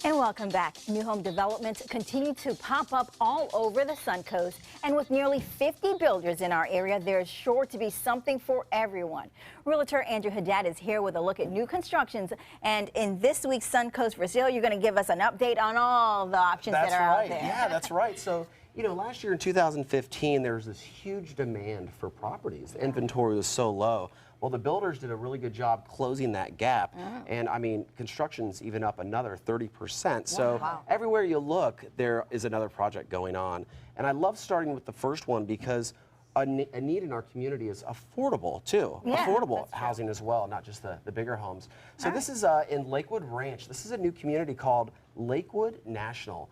And welcome back. New home developments continue to pop up all over the Suncoast. And with nearly 50 builders in our area, there's sure to be something for everyone. Realtor Andrew Haddad is here with a look at new constructions. And in this week's Suncoast for Sale, you're going to give us an update on all the options that are out there. Yeah, that's right. So, you know, last year in 2015, there was this huge demand for properties. The inventory was so low. Well, the builders did a really good job closing that gap. And I mean, construction's even up another 30%. So everywhere you look, there is another project going on. And I love starting with the first one because a need in our community is affordable too. Affordable housing as well, not just the bigger homes. So this is in Lakewood Ranch. This is a new community called Lakewood National.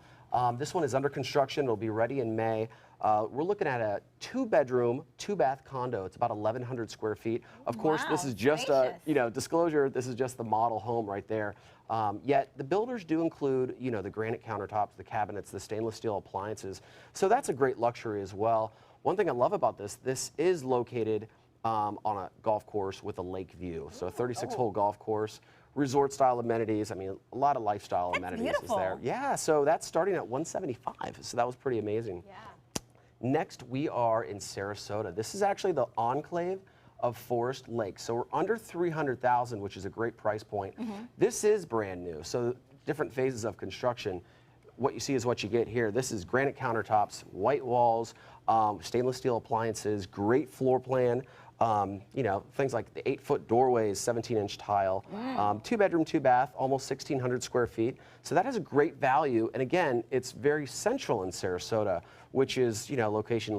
This one is under construction. It'll be ready in May. We're looking at a 2-bedroom, 2-bath condo. It's about 1,100 square feet. Of course, this is just a, disclosure, this is just the model home right there. Yet the builders do include, the granite countertops, the cabinets, the stainless steel appliances. So that's a great luxury as well. One thing I love about this is located on a golf course with a lake view. So a 36-hole golf course. Resort-style amenities. I mean, a lot of lifestyle amenities is there. Yeah, so that's starting at $175. So that was pretty amazing. Yeah. Next, we are in Sarasota. This is actually the enclave of Forest Lake. So we're under $300,000, which is a great price point. This is brand new. So different phases of construction. What you see is what you get here. This is granite countertops, white walls, stainless steel appliances, great floor plan. Things like the 8-foot doorways, 17-inch tile, 2-bedroom, 2-bath, almost 1,600 square feet. So that has a great value. And again, it's very central in Sarasota, which is, location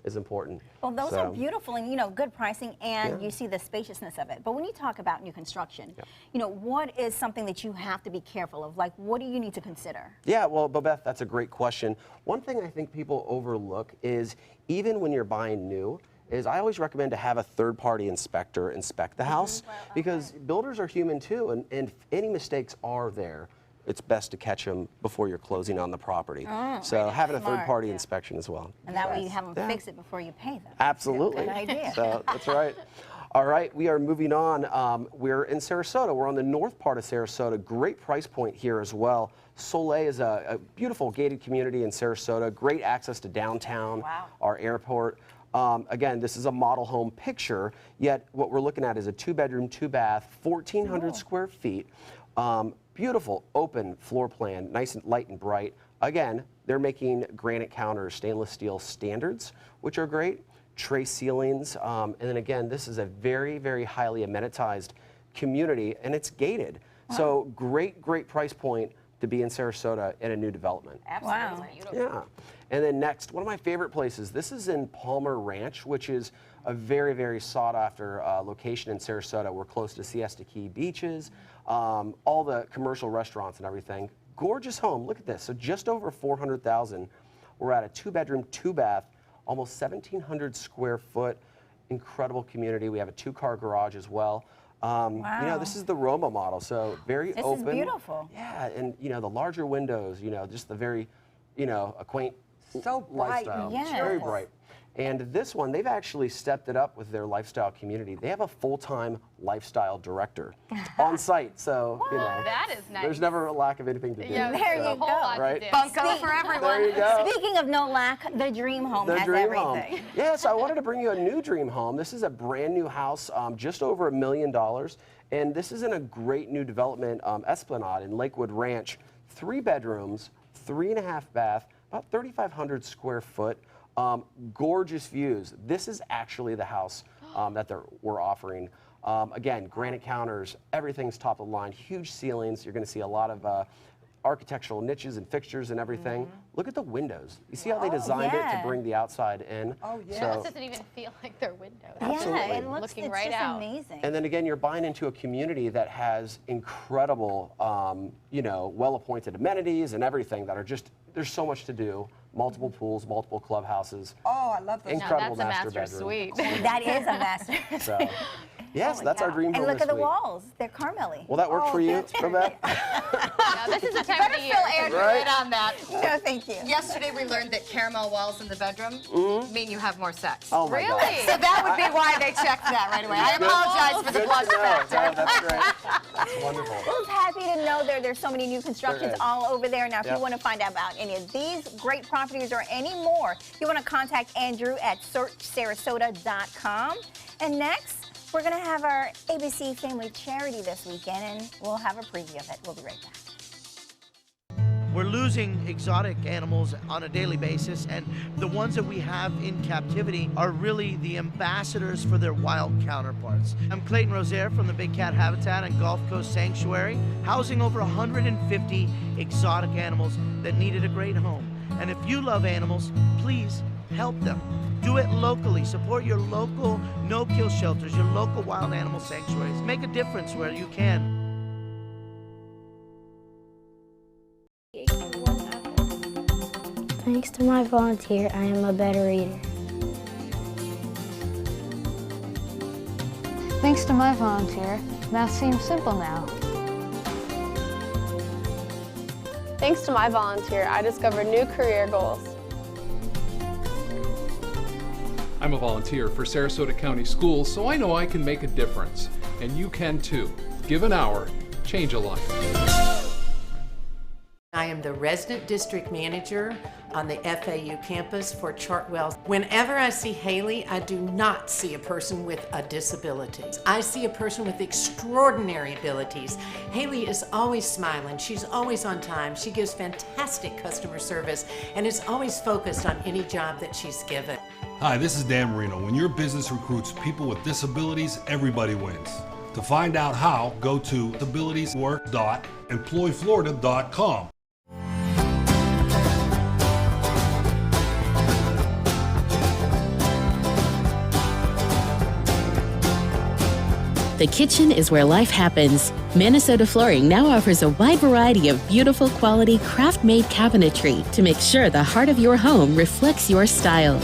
is important. Well, those are beautiful and, good pricing, and you see the spaciousness of it. But when you talk about new construction, what is something that you have to be careful of? Like, what do you need to consider? Yeah, well, Babette, that's a great question. One thing I think people overlook is even when you're buying new, is I always recommend to have a third-party inspector inspect the house because builders are human too, and if any mistakes are there, it's best to catch them before you're closing on the property. So having a third-party inspection as well. And that way you have them fix it before you pay them. Absolutely. Good idea. So that's right. All right, we are moving on. We're in Sarasota. We're on the north part of Sarasota. Great price point here as well. Soleil is a beautiful gated community in Sarasota. Great access to downtown, our airport. Again, this is a model home picture, yet what we're looking at is a 2-bedroom, 2-bath, 1,400 square feet. Beautiful open floor plan, nice and light and bright. Again, they're making granite counters, stainless steel standards, which are great. Tray ceilings, and then again, this is a very, very highly amenitized community, and it's gated. So great price point to be in Sarasota in a new development. Absolutely. Yeah. And then next, one of my favorite places, this is in Palmer Ranch, which is a very, very sought after location in Sarasota. We're close to Siesta Key beaches, all the commercial restaurants and everything. Gorgeous home, look at this. So just over $400,000. We're at a 2-bedroom, 2-bath, almost 1,700 square foot, incredible community. We have a 2-car garage as well. You know, this is the Roma model, so very open. This is beautiful. Yeah, and you know, the larger windows, you know, just the very, you know, a quaint lifestyle. Yes. Very bright. And this one, they've actually stepped it up with their lifestyle community. They have a full-time lifestyle director on site, so you know, That is nice. there's never a lack of anything to do. Yeah, there you go. Right? Bunko for everyone. There you go. Speaking of no lack, the dream home The has dream everything. home. Yes, I wanted to bring you a new dream home. This is a brand new house, just over $1 million. And this is in a great new development, Esplanade in Lakewood Ranch. 3 bedrooms, 3.5 bath, about 3,500 square foot. Gorgeous views. This is actually the house that we're offering. Again, granite counters, everything's top of the line, huge ceilings. You're going to see a lot of architectural niches and fixtures and everything. Look at the windows. You see how they designed it to bring the outside in? Oh, yeah. So, it doesn't even feel like they're windows. Absolutely. Yeah, it looks looking it's right just out. amazing. And then again, you're buying into a community that has incredible, you know, well-appointed amenities and everything that are just, there's so much to do. Multiple pools, multiple clubhouses. Oh, I love those. Incredible That's master a master bedroom. suite. That is a master. So, yes, that's our dream home And look this at the week. walls. They're Carmelly. Will that work for you, Babette? Now, this is the time of the year. Andrew Right? right on that. No, thank you. Yesterday we learned that caramel walls in the bedroom mean you have more sex. Oh my God. Really? So that would be why they checked that right away. I apologize for the Good blush to know. factor. No, that's great. That's wonderful. Who's happy to know there's so many new constructions There is. all over there. Now, if Yep. you want to find out about any of these great properties or any more, you want to contact Andrew at searchsarasota.com. And next, we're going to have our ABC Family Charity this weekend, and we'll have a preview of it. We'll be right back. We're losing exotic animals on a daily basis, and the ones that we have in captivity are really the ambassadors for their wild counterparts. I'm Clayton Rozier from the Big Cat Habitat and Gulf Coast Sanctuary, housing over 150 exotic animals that needed a great home. And if you love animals, please help them. Do it locally. Support your local no-kill shelters, your local wild animal sanctuaries. Make a difference where you can. Thanks to my volunteer, I am a better eater. Thanks to my volunteer, math seems simple now. Thanks to my volunteer, I discovered new career goals. I'm a volunteer for Sarasota County Schools, so I know I can make a difference. And you can too. Give an hour, change a life. I am the resident district manager on the FAU campus for Chartwell. Whenever I see Haley, I do not see a person with a disability. I see a person with extraordinary abilities. Haley is always smiling. She's always on time. She gives fantastic customer service and is always focused on any job that she's given. Hi, this is Dan Marino. When your business recruits people with disabilities, everybody wins. To find out how, go to disabilitieswork.employflorida.com. The kitchen is where life happens. Minnesota Flooring now offers a wide variety of beautiful quality craft-made cabinetry to make sure the heart of your home reflects your style.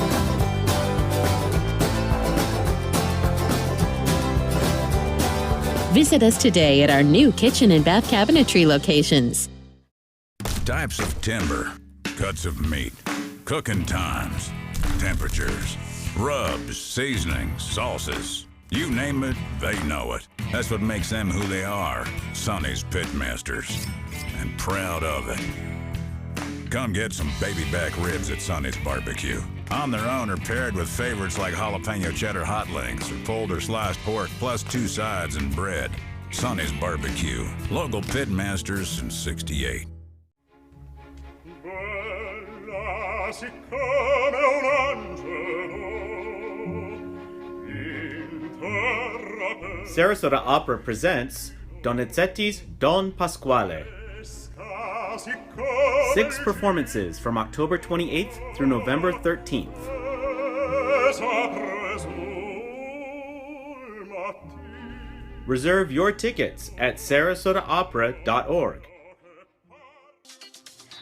Visit us today at our new kitchen and bath cabinetry locations. Types of timber, cuts of meat, cooking times, temperatures, rubs, seasonings, sauces. You name it, they know it. That's what makes them who they are, Sonny's Pitmasters. And proud of it. Come get some baby back ribs at Sonny's Barbecue. On their own or paired with favorites like jalapeno cheddar hot links or pulled or sliced pork plus 2 sides and bread. Sonny's Barbecue. Local Pitmasters since '68. Sarasota Opera presents Donizetti's Don Pasquale. 6 performances from October 28th through November 13th. Reserve your tickets at sarasotaopera.org.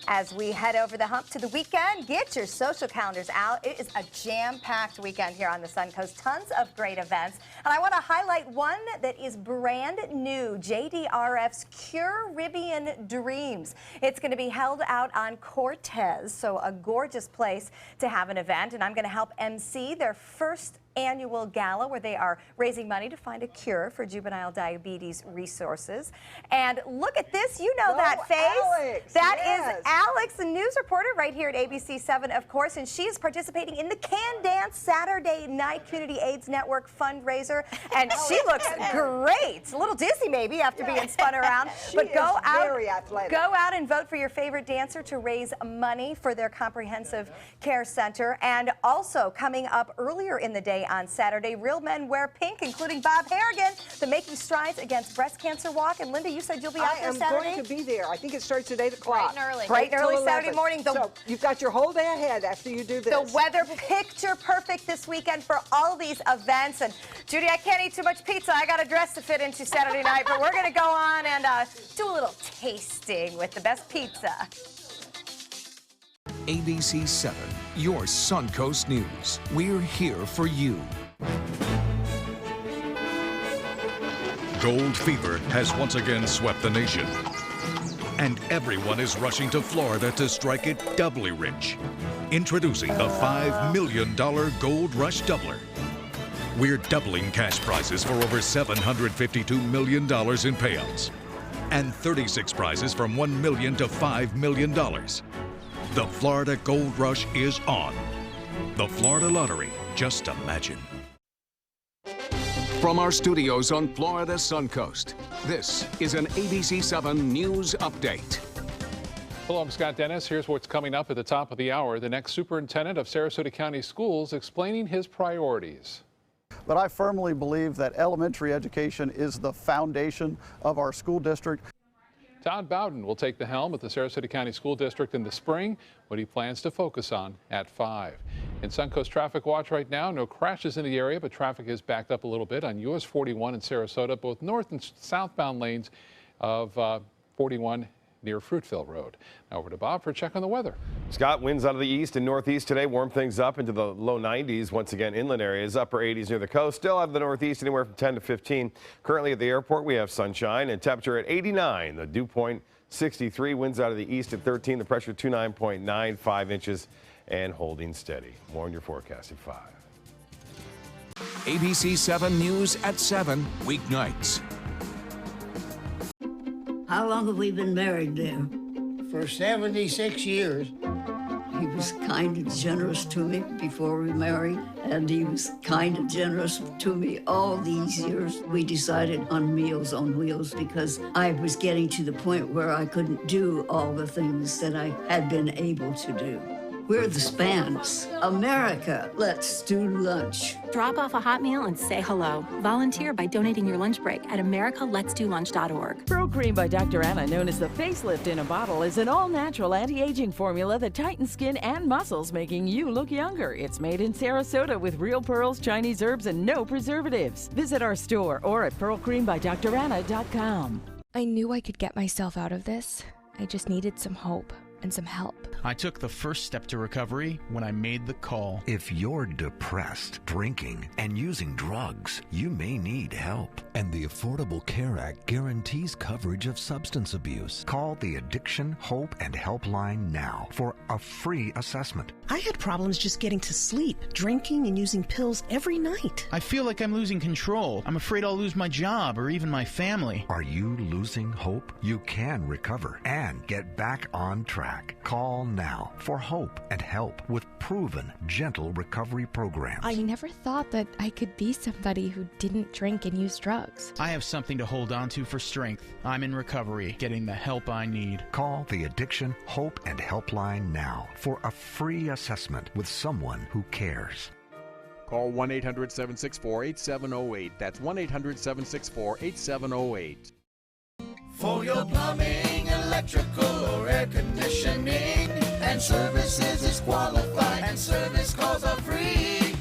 As we head over the hump to the weekend, get your social calendars out. It is a jam-packed weekend here on the Suncoast. Tons of great events. And I want to highlight one that is brand new, JDRF's Caribbean Dreams. It's going to be held out on Cortez, so a gorgeous place to have an event. And I'm going to help MC their first annual gala where they are raising money to find a cure for juvenile diabetes resources. And look at this, you know that face. Alex, That yes. is Alex, the news reporter right here at ABC 7, of course, and she is participating in the Can Dance Saturday Night Community AIDS Network fundraiser, and she looks great. A little dizzy maybe after being spun around, but go out and vote for your favorite dancer to raise money for their comprehensive care center. And also coming up earlier in the day on Saturday, Real Men Wear Pink, including Bob Harrigan, the Making Strides Against Breast Cancer Walk. And Linda, you said you'll be out there Saturday? I am going to be there. I think it starts at 8 o'clock. Bright and early Saturday morning. So you've got your whole day ahead after you do this. The weather picture perfect this weekend for all these events. And Judy, I can't eat too much pizza. I got a dress to fit into Saturday night, but we're going to go on and do a little tasting with the best pizza. ABC 7, your Suncoast News. We're here for you. Gold fever has once again swept the nation. And everyone is rushing to Florida to strike it doubly rich. Introducing the $5 million Gold Rush Doubler. We're doubling cash prizes for over $752 million in payouts. And 36 prizes from $1 million to $5 million. The Florida Gold Rush is on. The Florida Lottery, just imagine. From our studios on Florida's Suncoast, this is an ABC 7 News Update. Hello, I'm Scott Dennis. Here's what's coming up at the top of the hour. The next superintendent of Sarasota County Schools explaining his priorities. But I firmly believe that elementary education is the foundation of our school district. Todd Bowden will take the helm at the Sarasota County School District in the spring, what he plans to focus on at 5. In Suncoast Traffic Watch right now, no crashes in the area, but traffic is backed up a little bit on US 41 in Sarasota, both north and southbound lanes of 41 near Fruitville Road. Now over to Bob for a check on the weather. Scott, winds out of the east and northeast today warm things up into the low 90s. Once again, inland areas, upper 80s near the coast. Still out of the northeast, anywhere from 10 to 15. Currently at the airport, we have sunshine and temperature at 89. The dew point 63. Winds out of the east at 13. The pressure 29.9, 5 inches, and holding steady. More on your forecast at 5. ABC 7 News at 7, weeknights. How long have we been married, dear? For 76 years. He was kind and generous to me before we married, and he was kind and generous to me all these years. We decided on Meals on Wheels because I was getting to the point where I couldn't do all the things that I had been able to do. We're the Spans. America, let's do lunch. Drop off a hot meal and say hello. Volunteer by donating your lunch break at americaletsdolunch.org. Pro Cream by Dr. Anna, known as the facelift in a bottle, is an all-natural anti-aging formula that tightens skin and muscles, making you look younger. It's made in Sarasota with real pearls, Chinese herbs, and no preservatives. Visit our store or at pearlcreambydranna.com. I knew I could get myself out of this. I just needed some hope. and some help. I took the first step to recovery when I made the call. If you're depressed, drinking, and using drugs, you may need help. And the Affordable Care Act guarantees coverage of substance abuse. Call the Addiction, Hope, and Helpline now for a free assessment. I had problems just getting to sleep, drinking and using pills every night. I feel like I'm losing control. I'm afraid I'll lose my job or even my family. Are you losing hope? You can recover and get back on track. Call now for hope and help with proven, gentle recovery programs. I never thought that I could be somebody who didn't drink and use drugs. I have something to hold on to for strength. I'm in recovery, getting the help I need. Call the Addiction, Hope, and Helpline now for a free assessment with someone who cares. Call 1-800-764-8708. That's 1-800-764-8708. For your plumbing, electrical, or air conditioning, and services is qualified, and service calls are free.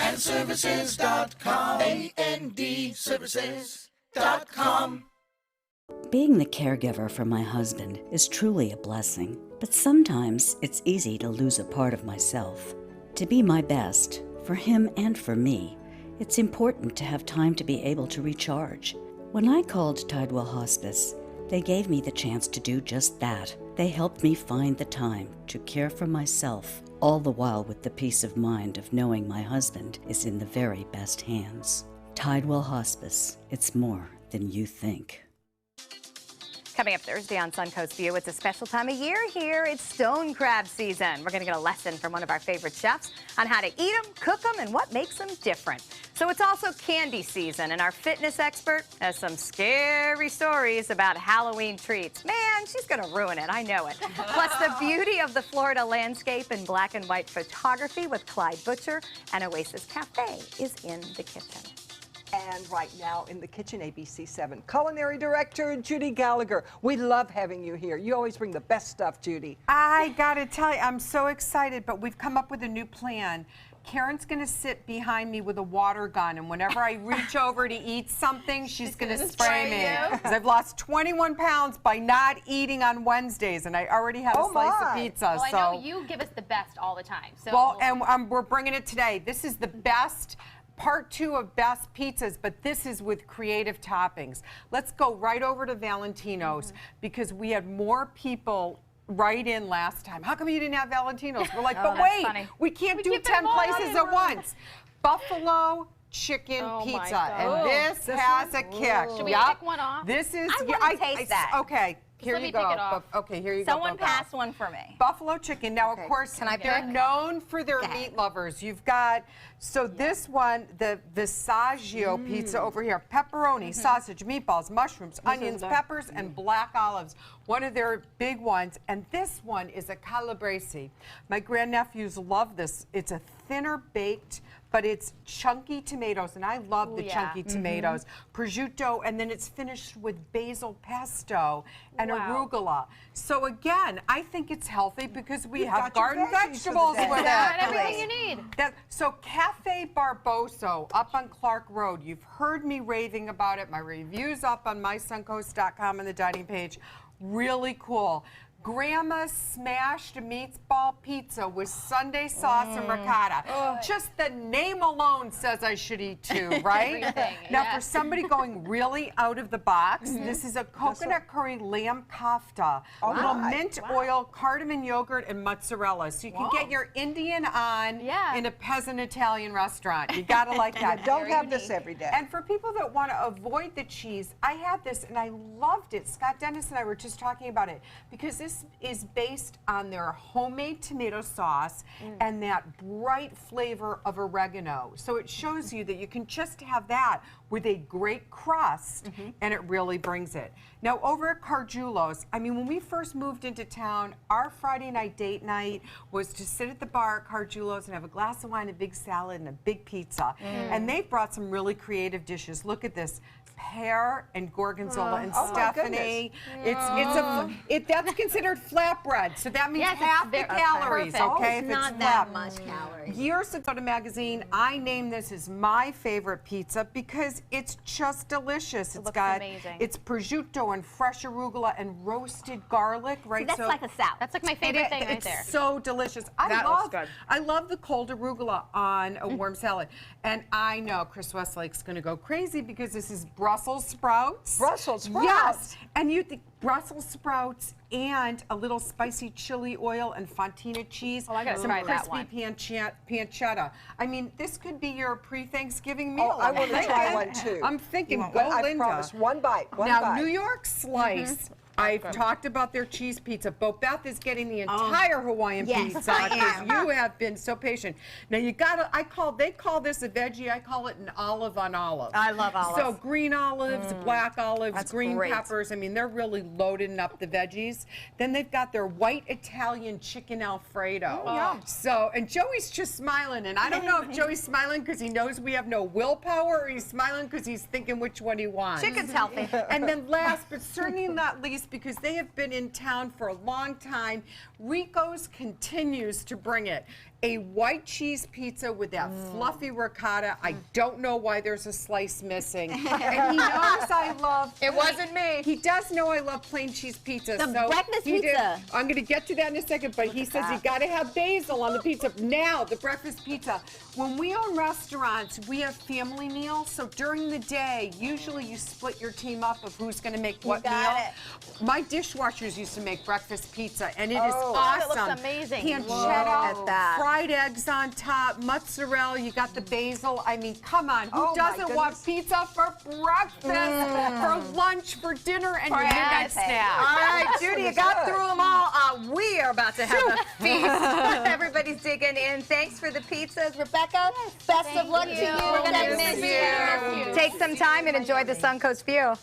And services.com, A-N-D, services.com. Being the caregiver for my husband is truly a blessing, but sometimes it's easy to lose a part of myself. To be my best, for him and for me, it's important to have time to be able to recharge. When I called Tidewell Hospice, they gave me the chance to do just that. They helped me find the time to care for myself, all the while with the peace of mind of knowing my husband is in the very best hands. Tidewell Hospice, it's more than you think. Coming up Thursday on Suncoast View, it's a special time of year here. It's stone crab season. We're going to get a lesson from one of our favorite chefs on how to eat them, cook them, and what makes them different. So it's also candy season, and our fitness expert has some scary stories about Halloween treats. Man, she's going to ruin it. I know it. Plus, the beauty of the Florida landscape in black and white photography with Clyde Butcher and Oasis Cafe is in the kitchen. And right now in the kitchen, ABC7 Culinary Director Judy Gallagher. We love having you here. You always bring the best stuff, Judy. I gotta tell you, I'm so excited, but we've come up with a new plan. Karen's gonna sit behind me with a water gun, and whenever I reach over to eat something, she's gonna spray me. Because I've lost 21 pounds by not eating on Wednesdays, and I already had a slice of pizza. Well, so. I know you give us the best all the time. So. Well, and we're bringing it today. This is the best. Part 2 of best pizzas, but this is with creative toppings. Let's go right over to Valentino's because we had more people write in last time. How come you didn't have Valentino's? We're like, but wait, we can't do 10 places at once. Buffalo chicken pizza, and this has a kick. Should we pick one off? This is. I want to taste that. Okay. Here let you me go. pick it off. Okay, here you Someone go. Someone passed one for me. Buffalo chicken. Now, of course, Can I they're pick? known for their meat lovers. You've got, so this one, the Visaggio pizza over here. Pepperoni, sausage, meatballs, mushrooms, onions, peppers, and black olives. One of their big ones. And this one is a calabrese. My grandnephews love this. It's a thinner baked, but it's chunky tomatoes, and I love the chunky tomatoes. Prosciutto, and then it's finished with basil pesto and arugula. So again, I think it's healthy because we have garden vegetables with it. Everything you need. So Cafe Barboso up on Clark Road. You've heard me raving about it. My review's up on mysuncoast.com on the dining page. Really cool. Grandma smashed meatball pizza with Sunday sauce and ricotta. Just the name alone says I should eat two, right? Now, for somebody going really out of the box, this is a coconut curry lamb kofta, little mint oil, cardamom yogurt, and mozzarella. So you can get your Indian on in a peasant Italian restaurant. You gotta like that. You don't have this every day. And for people that want to avoid the cheese, I had this and I loved it. Scott Dennis and I were just talking about it because this is based on their homemade tomato sauce and that bright flavor of oregano. So it shows you that you can just have that with a great crust and it really brings it. Now over at Cargiulo's, I mean, when we first moved into town, our Friday night date night was to sit at the bar at Cargiulo's and have a glass of wine, a big salad, and a big pizza. And they've brought some really creative dishes. Look at this. Pear and gorgonzola and Stephanie. That's considered considered flatbread, so that means Yes, it's half the very- calories, perfect. okay? It's if not it's that flat. much calories. Years ago to magazine, I named this as my favorite pizza because it's just delicious. It's looks got amazing. it's prosciutto and fresh arugula and roasted garlic, right? that's like a salad. That's like my favorite thing right it's there. so delicious. I love the cold arugula on a warm salad. And I know Chris Westlake's going to go crazy because this is Brussels sprouts. Brussels sprouts? Yes. And you think Brussels sprouts and a little spicy chili oil and fontina cheese. Oh, I gotta some try that crispy one. pancetta. I mean, this could be your pre-Thanksgiving meal. Oh, I want to I'm try thinking. one too. I'm thinking, You want go one? I Linda. promise. One bite. One now, bite. New York Slice. I've talked about their cheese pizza. Bo Beth is getting the entire Hawaiian Yes, pizza I because am. you have been so patient. Now you gotta. They call this a veggie. I call it an olive on olive. I love olives. So green olives, black olives, That's green great. peppers. I mean, they're really loading up the veggies. Then they've got their white Italian chicken Alfredo. yum. So, and Joey's just smiling, and I don't know if Joey's smiling because he knows we have no willpower, or he's smiling because he's thinking which one he wants. Chicken's healthy. And then last, but certainly not least, because they have been in town for a long time, Rico's continues to bring it. A white cheese pizza with that fluffy ricotta. I don't know why there's a slice missing. And he knows I love... It wasn't me. He does know I love plain cheese pizza. The so breakfast he did- pizza. I'm going to get to that in a second, but he says you got to have basil on the pizza. Now, the breakfast pizza. When we own restaurants, we have family meals. So during the day, usually you split your team up of who's going to make what meal. My dishwashers used to make breakfast pizza, and it is awesome. It looks amazing. Pancetta, Look at that. fried eggs on top, mozzarella, you got the basil. I mean, come on. Who Oh, my doesn't want pizza for breakfast, for lunch, for dinner, and your midnight snack? All right, Judy, you got through them all. We are about to have a feast. Everybody's digging in. Thanks for the pizzas, Rebecca. Best of luck to you. We're gonna Thanks. miss you. Take some time and enjoy the Suncoast view.